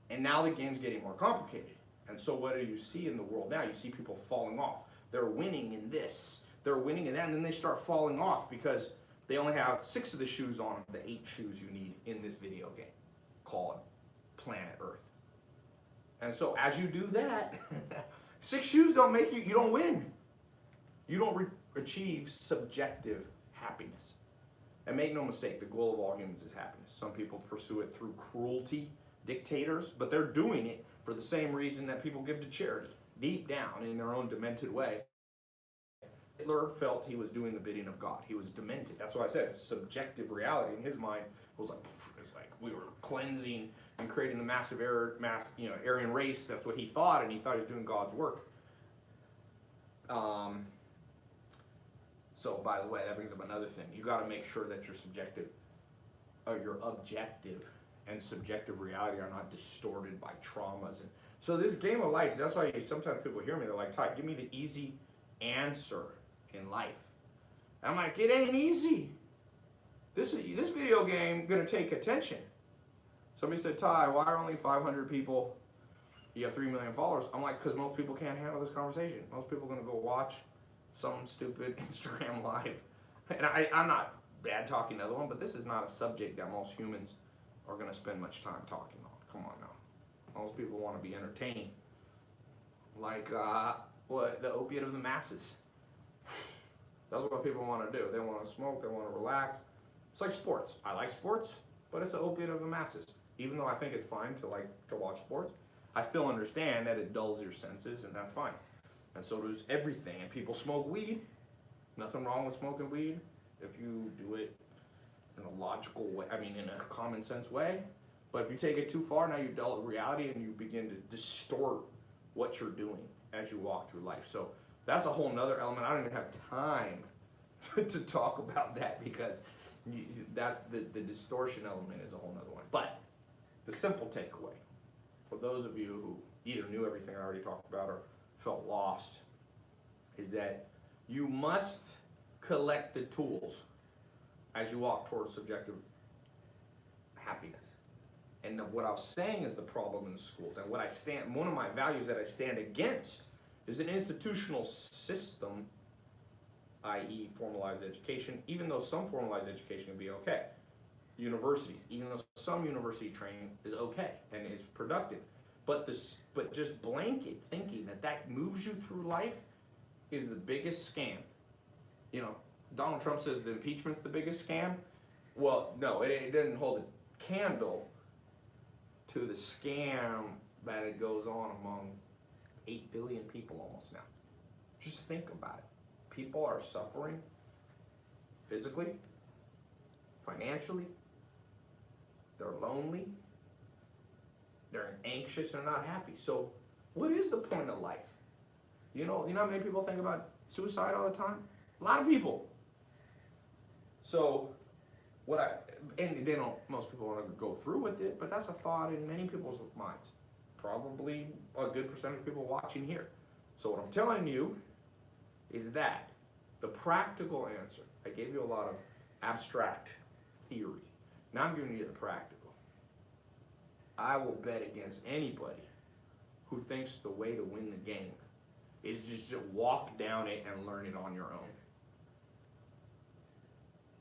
and now the game's getting more complicated. And so what do you see in the world now? You see people falling off. They're winning in this, they're winning in that, and then they start falling off because they only have 6 of the shoes on the 8 shoes you need in this video game called Planet Earth. And so as you do that, 6 shoes don't make you don't win. You don't achieve subjective happiness. And make no mistake, the goal of all humans is happiness. Some people pursue it through cruelty, dictators, but they're doing it for the same reason that people give to charity. Deep down, in their own demented way, Hitler felt he was doing the bidding of God. He was demented. That's why I said subjective reality in his mind was like, it's like we were cleansing and creating the massive Aryan race. That's what he thought, and he thought he was doing God's work. So, by the way, that brings up another thing. You got to make sure that your objective and subjective reality are not distorted by traumas. And so, this game of life. That's why sometimes people hear me. They're like, "Tai, give me the easy answer in life." And I'm like, "It ain't easy. This video game gonna take attention." Somebody said, "Tai, why are only 500 people? You have 3 million followers." I'm like, "Because most people can't handle this conversation. Most people are gonna go watch some stupid Instagram live." And I'm not bad talking another one, but this is not a subject that most humans are going to spend much time talking on. Come on now. Most people want to be entertained. Like, what, the opiate of the masses. That's what people want to do. They want to smoke, they want to relax. It's like sports. I like sports, but it's the opiate of the masses. Even though I think it's fine to watch sports, I still understand that it dulls your senses, and that's fine. And so does everything. And people smoke weed. Nothing wrong with smoking weed if you do it in a logical way, in a common sense way. But if you take it too far, now you dull reality and you begin to distort what you're doing as you walk through life. So that's a whole nother element. I don't even have time to talk about that because that's the distortion element is a whole nother one. But the simple takeaway for those of you who either knew everything I already talked about or felt lost is that you must collect the tools as you walk towards subjective happiness. And what I was saying is the problem in the schools, and one of my values that I stand against is an institutional system, i.e. formalized education, even though some formalized education can be okay. Universities, even though some university training is okay and is productive. But just blanket thinking that moves you through life is the biggest scam. You know, Donald Trump says the impeachment's the biggest scam. Well, no, it doesn't hold a candle to the scam that it goes on among 8 billion people almost now. Just think about it. People are suffering physically, financially, they're lonely, they're anxious, they're not happy. So what is the point of life? You know how many people think about suicide all the time? A lot of people. So most people want to go through with it, but that's a thought in many people's minds. Probably a good percentage of people watching here. So what I'm telling you is that the practical answer, I gave you a lot of abstract theory. Now I'm giving you the practical. I will bet against anybody who thinks the way to win the game is just to walk down it and learn it on your own.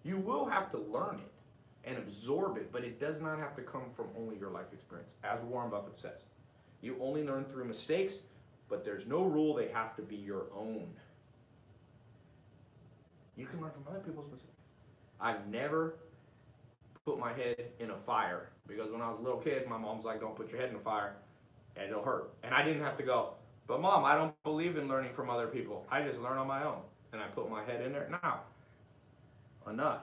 You will have to learn it and absorb it, but it does not have to come from only your life experience. As Warren Buffett says, you only learn through mistakes, but there's no rule they have to be your own. You can learn from other people's mistakes. I've never put my head in a fire because when I was a little kid, my mom's like, don't put your head in a fire and it'll hurt. And I didn't have to go, but Mom, I don't believe in learning from other people. I just learn on my own. And I put my head in there. Now, enough.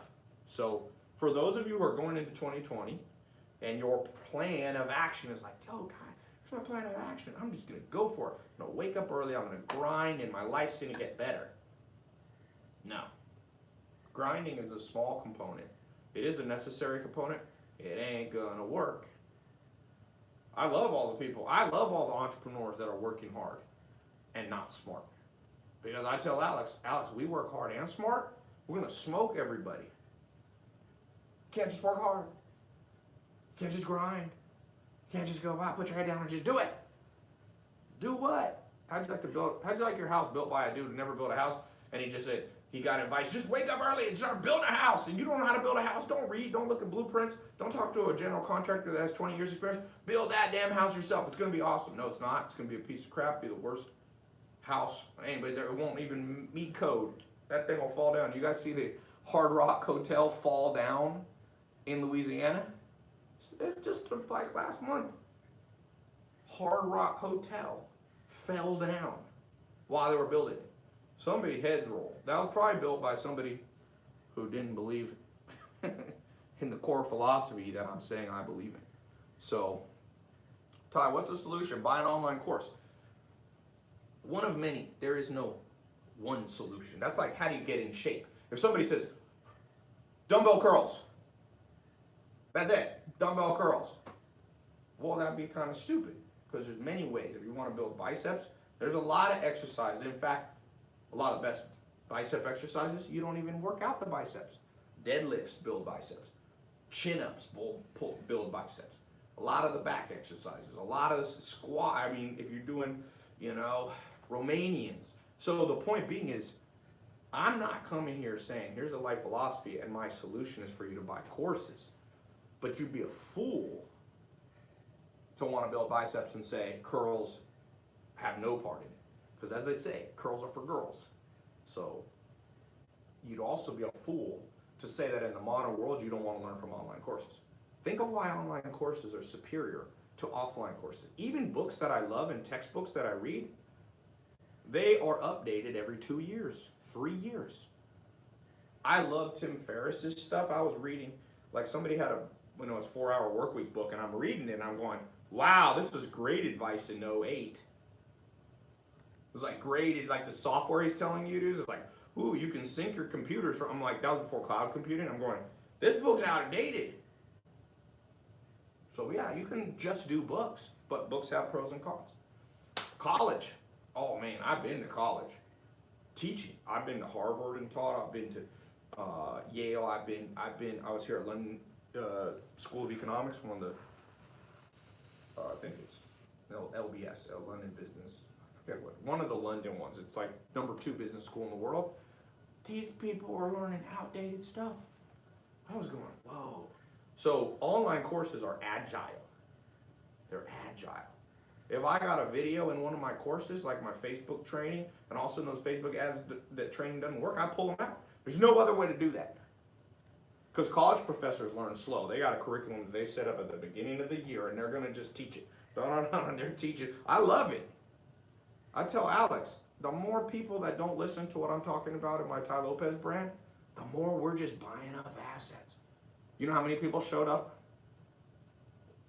So for those of you who are going into 2020 and your plan of action is like, yo, God, here's my plan of action. I'm just going to go for it. I'm going to wake up early. I'm going to grind and my life's going to get better. No. Grinding is a small component. It is a necessary component. It ain't going to work. I love all the people. I love all the entrepreneurs that are working hard and not smart. Because I tell Alex, we work hard and smart. We're gonna smoke everybody. Can't just work hard. Can't just grind. Can't just go by, put your head down and just do it. Do what? How'd you like your house built by a dude who never built a house? And he just said, he got advice, just wake up early and start building a house. And you don't know how to build a house, don't read, don't look at blueprints, don't talk to a general contractor that has 20 years experience. Build that damn house yourself. It's gonna be awesome. No, it's not. It's gonna be a piece of crap, be the worst house anybody's ever. It won't even meet code. That thing will fall down. You guys see the Hard Rock Hotel fall down in Louisiana? It just like last month. Hard Rock Hotel fell down while they were building it. Somebody heads rolled. That was probably built by somebody who didn't believe in the core philosophy that I'm saying I believe in. So, Tai, what's the solution? Buy an online course. One of many. There is no one solution. That's like, how do you get in shape? If somebody says, dumbbell curls, that's it, dumbbell curls. Well, that'd be kind of stupid, because there's many ways. If you want to build biceps, there's a lot of exercises. In fact, a lot of the best bicep exercises, you don't even work out the biceps. Deadlifts build biceps. Chin-ups build biceps. A lot of the back exercises, a lot of the squat. I mean, if you're doing, Romanians. So the point being is, I'm not coming here saying, here's a life philosophy and my solution is for you to buy courses. But you'd be a fool to want to build biceps and say curls have no part in it. Because as they say, curls are for girls. So you'd also be a fool to say that in the modern world you don't want to learn from online courses. Think of why online courses are superior to offline courses. Even books that I love and textbooks that I read, they are updated every 2 years, 3 years. I love Tim Ferriss's stuff. I was reading, like somebody had a 4-hour workweek book, and I'm reading it and I'm going, wow, this was great advice in '08. It was like graded, like the software he's telling you to use. It's like, ooh, you can sync your computers from, I'm like, that was before cloud computing. I'm going, this book's outdated. So yeah, you can just do books, but books have pros and cons. College, oh man, I've been to college. Teaching, I've been to Harvard and taught. I've been to Yale. I was here at London School of Economics, one of the, I think it's LBS, London Business. I forget what, one of the London ones. It's like #2 business school in the world. These people are learning outdated stuff. I was going, whoa. So online courses are agile. They're agile. If I got a video in one of my courses, like my Facebook training, and also in those Facebook ads that training doesn't work, I pull them out. There's no other way to do that. Because college professors learn slow. They got a curriculum that they set up at the beginning of the year, and they're going to just teach it. They're teaching. I love it. I tell Alex, the more people that don't listen to what I'm talking about in my Tai Lopez brand, the more we're just buying up assets. You know how many people showed up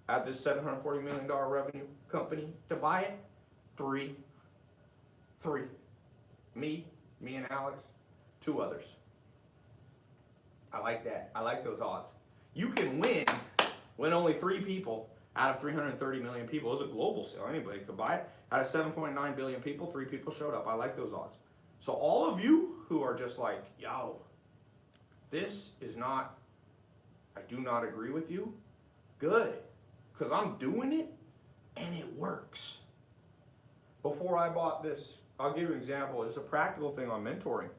at this $740 million revenue company to buy it? Three. Me and Alex, 2 others. I like that. I like those odds. You can win when only 3 people out of 330 million people. It was a global sale. Anybody could buy it. Out of 7.9 billion people, 3 people showed up. I like those odds. So all of you who are just like, yo, this is not, I do not agree with you, good. Because I'm doing it and it works. Before I bought this, I'll give you an example. It's a practical thing on mentoring.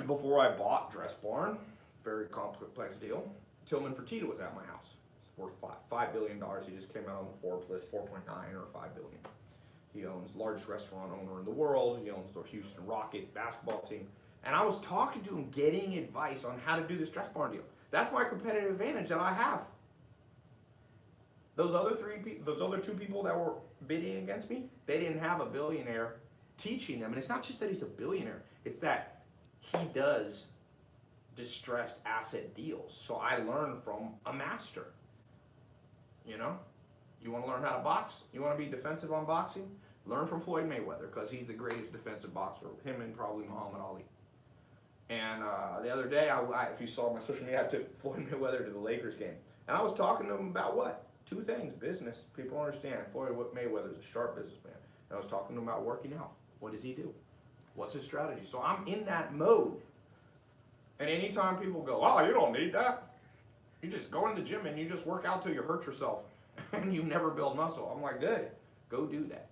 Before I bought Dress Barn, very complex deal, Tillman Fertitta was at my house. It's worth $5 billion. He just came out on the Forbes list, 4.9 or $5 billion. He owns the largest restaurant owner in the world. He owns the Houston Rocket basketball team. And I was talking to him, getting advice on how to do this Dress Barn deal. That's my competitive advantage that I have. Those other 2 people that were bidding against me, they didn't have a billionaire teaching them. And it's not just that he's a billionaire, it's that he does distressed asset deals. So I learned from a master. You want to learn how to box? You want to be defensive on boxing? Learn from Floyd Mayweather, because he's the greatest defensive boxer, him and probably Muhammad Ali. And the other day, if you saw my social media, I took Floyd Mayweather to the Lakers game. And I was talking to him about what? 2 things. Business. People understand Floyd Mayweather's a sharp businessman. And I was talking to him about working out. What does he do? What's his strategy? So I'm in that mode. And anytime people go, oh, you don't need that. You just go in the gym and you just work out till you hurt yourself and you never build muscle. I'm like, good, go do that.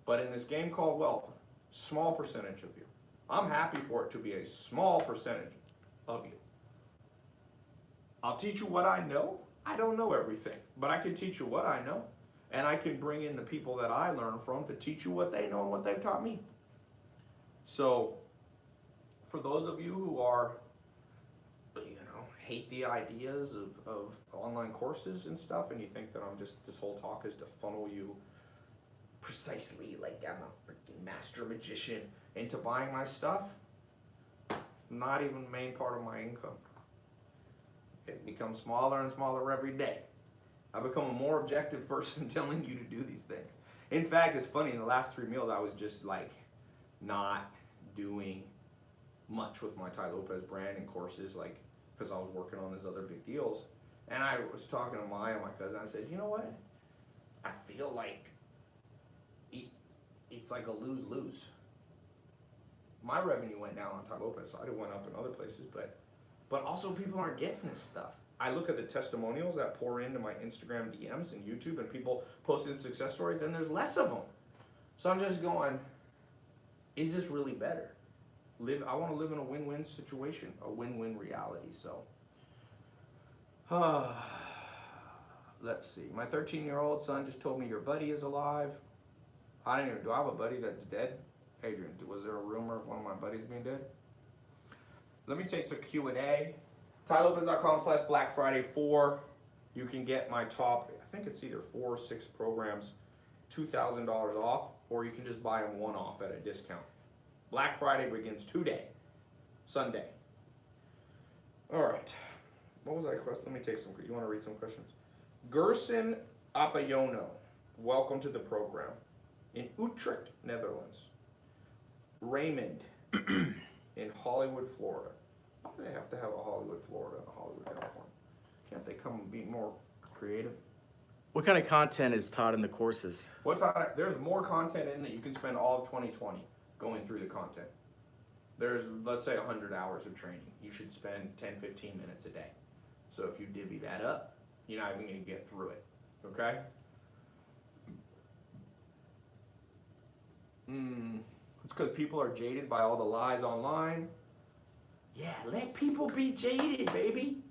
But in this game called wealth, small percentage of you. I'm happy for it to be a small percentage of you. I'll teach you what I know. I don't know everything, but I can teach you what I know. And I can bring in the people that I learn from to teach you what they know and what they've taught me. So, for those of you who are, hate the ideas of online courses and stuff, and you think that I'm just, this whole talk is to funnel you precisely like I'm a freaking master magician into buying my stuff, it's not even the main part of my income. It becomes smaller and smaller every day. I become a more objective person telling you to do these things. In fact, it's funny, in the last 3 meals, I was just like not doing much with my Tai Lopez brand and courses, like, because I was working on these other big deals. And I was talking to Maya, my cousin, I said, you know what? I feel like it's like a lose-lose. My revenue went down on Tai Lopez, so it went up in other places, but also people aren't getting this stuff. I look at the testimonials that pour into my Instagram DMs and YouTube and people posting success stories, and there's less of them. So I'm just going, is this really better? I want to live in a win-win situation, a win-win reality. So, let's see. My 13-year-old son just told me your buddy is alive. I don't even, do I have a buddy that's dead? Adrian, was there a rumor of one of my buddies being dead? Let me take some Q&A. TaiLopez.com/Black Friday 4. You can get my top, I think it's either 4 or 6 programs, $2,000 off, or you can just buy them one off at a discount. Black Friday begins today, Sunday. All right. What was that question? Let me take some. You want to read some questions? Gerson Apayono, welcome to the program. In Utrecht, Netherlands. Raymond in Hollywood, Florida. Why do they have to have a Hollywood, Florida, and a Hollywood, California? Can't they come and be more creative? What kind of content is taught in the courses? There's more content in that you can spend all of 2020 going through the content. There's, let's say, 100 hours of training. You should spend 10, 15 minutes a day. So if you divvy that up, you're not even going to get through it. Okay? It's because people are jaded by all the lies online. Yeah, let people be jaded, baby.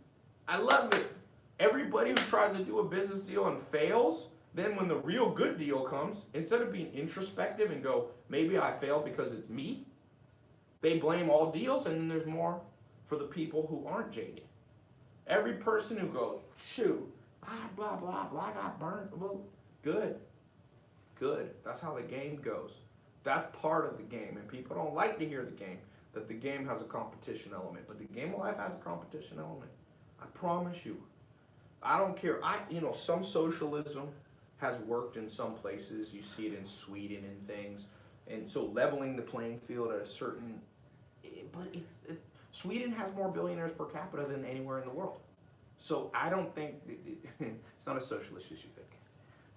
I love it. Everybody who tries to do a business deal and fails, then when the real good deal comes, instead of being introspective and go, maybe I failed because it's me, they blame all deals, and then there's more for the people who aren't jaded. Every person who goes, shoot, blah, blah, blah, I got burned. Well, good. That's how the game goes. That's part of the game, and people don't like to hear the game, that the game has a competition element, but the game of life has a competition element. I promise you. I don't care. Some socialism has worked in some places. You see it in Sweden and things. And so leveling the playing field at a certain, but Sweden has more billionaires per capita than anywhere in the world. So I don't think, it's not as socialist as you think.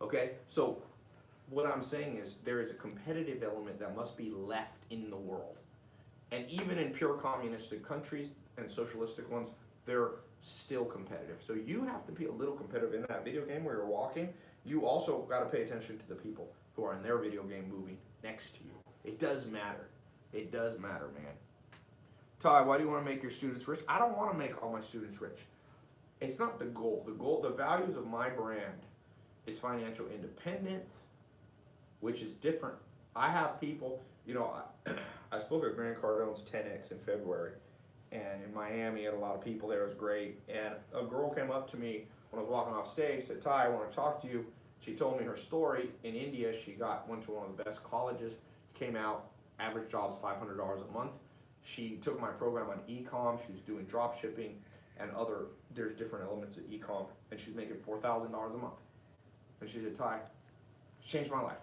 Okay? So what I'm saying is there is a competitive element that must be left in the world. And even in pure communistic countries and socialistic ones, they're still competitive. So you have to be a little competitive in that video game where you're walking. You also got to pay attention to the people who are in their video game movie next to you. It does matter. It does matter, man. Tai, why do you want to make your students rich? I don't want to make all my students rich. It's not the goal. The values of my brand is financial independence, which is different. I have people, I spoke at Grant Cardone's 10X in February, and in Miami, had a lot of people there. It was great. And a girl came up to me when I was walking off stage, said, Tai, I want to talk to you. She told me her story. In India, she went to one of the best colleges, came out, average job's $500 a month. She took my program on e-com. She's doing drop shipping and there's different elements of e-com, and she's making $4,000 a month. And she said, Tai, it's changed my life.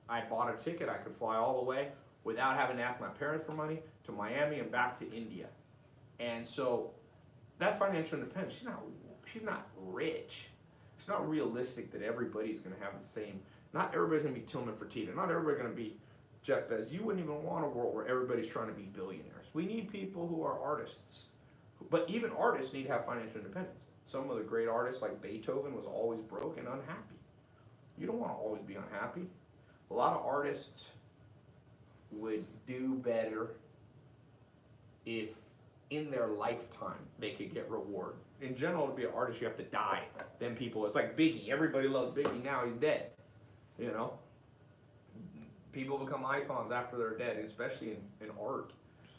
I bought a ticket. I could fly all the way without having to ask my parents for money to Miami and back to India. And so that's financial independence. She's not rich. It's not realistic that everybody's going to have the same. Not everybody's going to be Tillman Fertitta. Not everybody's going to be Jeff Bezos, you wouldn't even want a world where everybody's trying to be billionaires. We need people who are artists. But even artists need to have financial independence. Some of the great artists like Beethoven was always broke and unhappy. You don't want to always be unhappy. A lot of artists would do better if in their lifetime they could get reward. In general, to be an artist, you have to die. Then people, it's like Biggie. Everybody loves Biggie. Now he's dead. You know? People become icons after they're dead, especially in art.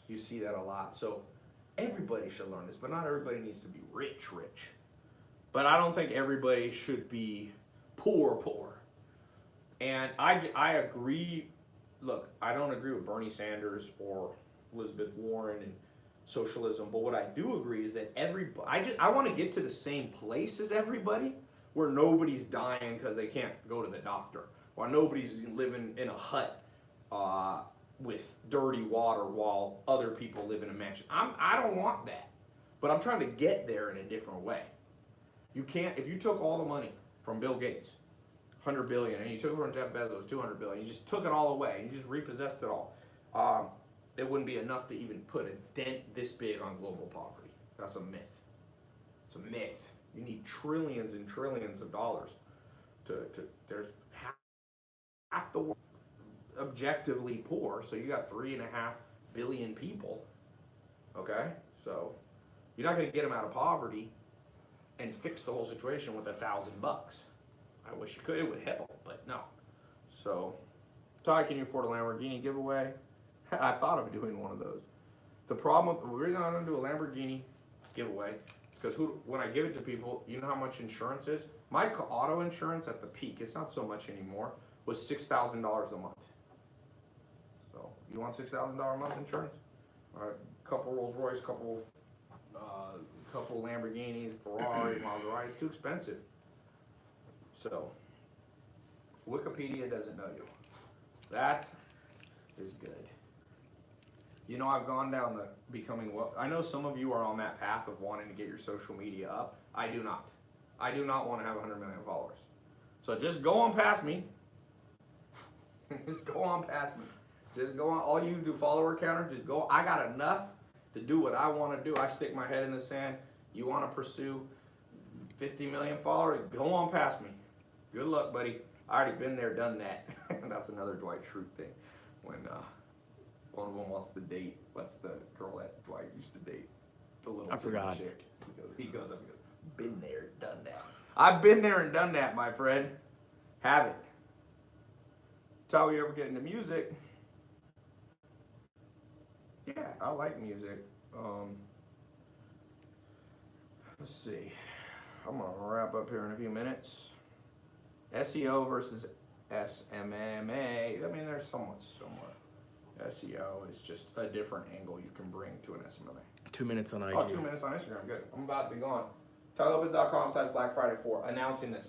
You see that a lot. So everybody should learn this, but not everybody needs to be rich. But I don't think everybody should be poor. And I agree. Look, I don't agree with Bernie Sanders or Elizabeth Warren and socialism, but what I do agree is that I want to get to the same place as everybody, where nobody's dying because they can't go to the doctor, or nobody's living in a hut with dirty water while other people live in a mansion. I don't want that, but I'm trying to get there in a different way. You can't, if you took all the money from Bill Gates, 100 billion, and you took it from Jeff Bezos, 200 billion, you just took it all away, and you just repossessed it all, it wouldn't be enough to even put a dent this big on global poverty. That's a myth. It's a myth. You need trillions and trillions of dollars there's half the world objectively poor, so you got 3.5 billion people, okay? So you're not gonna get them out of poverty and fix the whole situation with $1,000. I wish you could, it would help, but no. So, Ty, can you afford a Lamborghini giveaway? I thought of doing one of those. The reason I don't do a Lamborghini giveaway is because when I give it to people, you know how much insurance is? My auto insurance at the peak, it's not so much anymore, was $6,000 a month. So, you want $6,000 a month insurance? All right, couple Rolls Royce, couple Lamborghinis, Ferrari, Maserati, it's too expensive. So, Wikipedia doesn't know you. That is good. You know, I've gone down the becoming well. I know some of you are on that path of wanting to get your social media up. I do not. I do not want to have 100 million followers. So just go on past me. Just go on past me. Just go on. All you do follower counter, just go. I got enough to do what I want to do. I stick my head in the sand. You want to pursue 50 million followers? Go on past me. Good luck, buddy. I already been there, done that. That's another Dwight Schrute thing. When one of them wants to date, what's the girl that Dwight used to date? The little chick. He goes up and goes, been there, done that. I've been there and done that, my friend. Have it. That's how we ever get into music. Yeah, I like music. Let's see. I'm gonna wrap up here in a few minutes. SEO versus SMMA. I mean, they're somewhat similar. SEO is just a different angle you can bring to an SMMA. 2 minutes on IG. Oh, 2 minutes on Instagram. Good. I'm about to be gone. TaiLopez.com/Black Friday 4. Announcing this.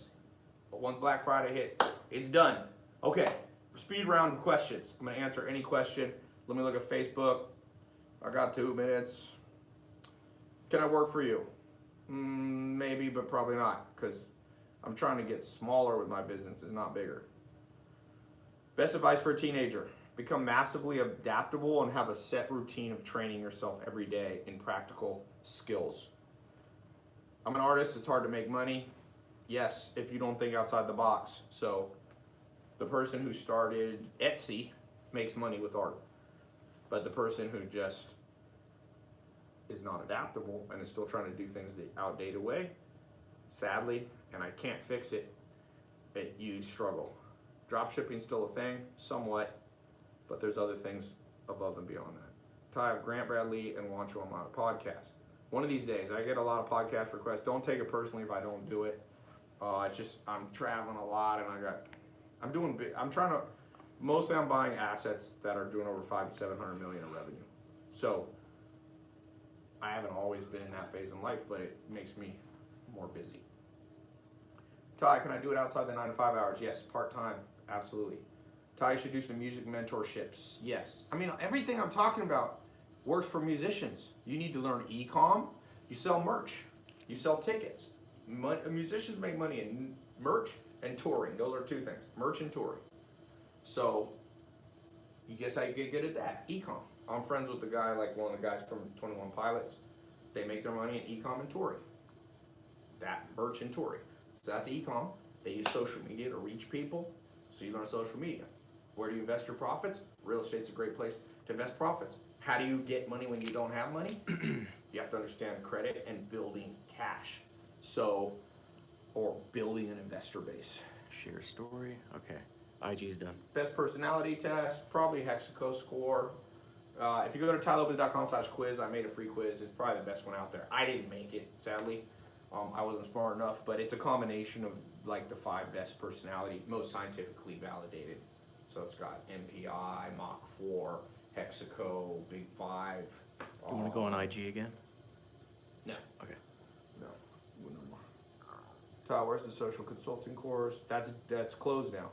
But once Black Friday hit, it's done. Okay. Speed round of questions. I'm going to answer any question. Let me look at Facebook. I got 2 minutes. Can I work for you? Maybe, but probably not, because I'm trying to get smaller with my businesses, not bigger. Best advice for a teenager: become massively adaptable and have a set routine of training yourself every day in practical skills. I'm an artist, it's hard to make money. Yes, if you don't think outside the box. So the person who started Etsy makes money with art, but the person who just is not adaptable and is still trying to do things the outdated way, sadly, and I can't fix it, you struggle. Dropshipping's still a thing, somewhat, but there's other things above and beyond that. Ty, of Grant Bradley and want you on my podcast. One of these days, I get a lot of podcast requests. Don't take it personally if I don't do it. It's just, I'm traveling a lot and mostly I'm buying assets that are doing over 500 to 700 million in revenue. So I haven't always been in that phase in life, but it makes me more busy. Ty, can I do it outside the 9 to 5 hours? Yes, part-time, absolutely. Ty, you should do some music mentorships. Yes. I mean, everything I'm talking about works for musicians. You need to learn e-com. You sell merch. You sell tickets. Musicians make money in merch and touring. Those are 2 things, merch and touring. So You guess how you get good at that? E-com. I'm friends with the guy, like one of the guys from 21 Pilots. They make their money in e-com and touring. That merch and touring. So that's e-com. They use social media to reach people. So you learn social media. Where do you invest your profits? Real estate's a great place to invest profits. How do you get money when you don't have money? You have to understand credit and building cash. So, or building an investor base. Share story. Okay. IG's done. Best personality test, probably Hexaco score. If you go to tailopez.com/quiz, I made a free quiz. It's probably the best one out there. I didn't make it, sadly. I wasn't smart enough, but it's a combination of like the 5 best personality, most scientifically validated. So it's got MPI, Mach 4, Hexaco, Big 5. You want to go on IG again? No. Okay. No. Ty, where's the social consulting course? That's closed now.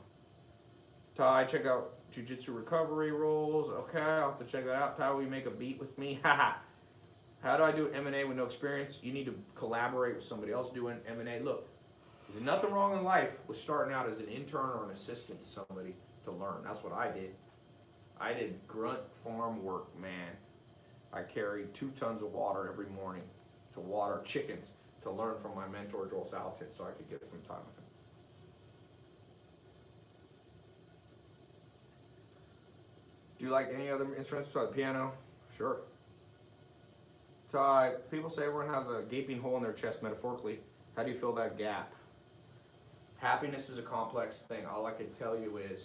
Ty, check out Jiu-Jitsu recovery rules. Okay, I'll have to check that out. Ty, will you make a beat with me? Haha. How do I do M&A with no experience? You need to collaborate with somebody else doing M&A. Look, there's nothing wrong in life with starting out as an intern or an assistant to somebody to learn. That's what I did. I did grunt farm work, man. I carried 2 tons of water every morning to water chickens to learn from my mentor, Joel Salatin, so I could get some time with him. Do you like any other instruments besides the piano? Sure. Ty, people say everyone has a gaping hole in their chest metaphorically. How do you fill that gap? Happiness is a complex thing. All I can tell you is,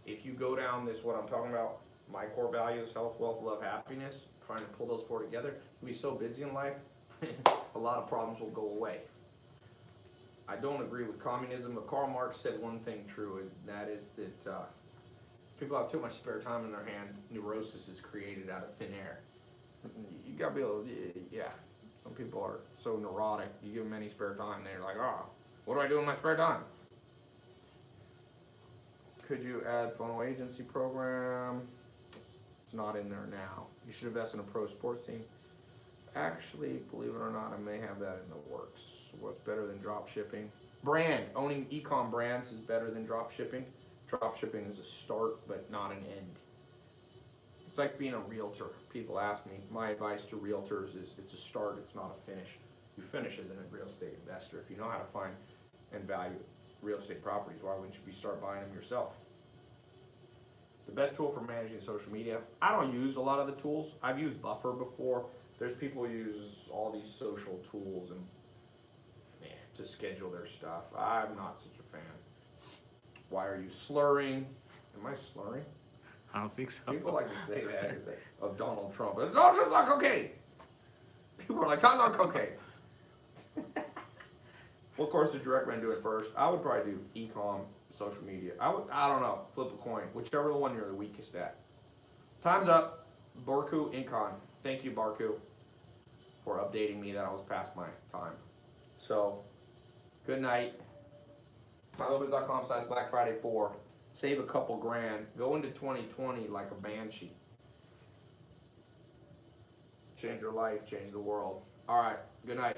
if you go down this, what I'm talking about, my core values, health, wealth, love, happiness, trying to pull those 4 together, you'll be so busy in life, a lot of problems will go away. I don't agree with communism, but Karl Marx said one thing true, and that is that people have too much spare time in their hand. Neurosis is created out of thin air. You gotta be able to, yeah. Some people are so neurotic. You give them any spare time, they're like, oh, what do I do in my spare time? Could you add funnel agency program? It's not in there now. You should invest in a pro sports team. Actually, believe it or not, I may have that in the works. What's better than drop shipping? Brand. Owning e-com brands is better than drop shipping. Drop shipping is a start, but not an end. It's like being a realtor. People ask me, my advice to realtors is it's a start, it's not a finish. You finish as a real estate investor. If you know how to find and value real estate properties, why wouldn't you start buying them yourself? The best tool for managing social media. I don't use a lot of the tools. I've used Buffer before. There's people who use all these social tools and to schedule their stuff. I'm not such a fan. Why are you slurring? Am I slurring? I don't think so. People like to say that of Donald Trump. Donald Trump's on cocaine. People are like, Tom's on cocaine. What course would you recommend doing first? I would probably do e-com, social media. I don't know, flip a coin, whichever the one you're the weakest at. Time's up. Barku Incon. Thank you, Barku, for updating me that I was past my time. So, good night. MyLopez.com/Black Friday 4. Save a couple grand. Go into 2020 like a banshee. Change your life, change the world. All right, good night.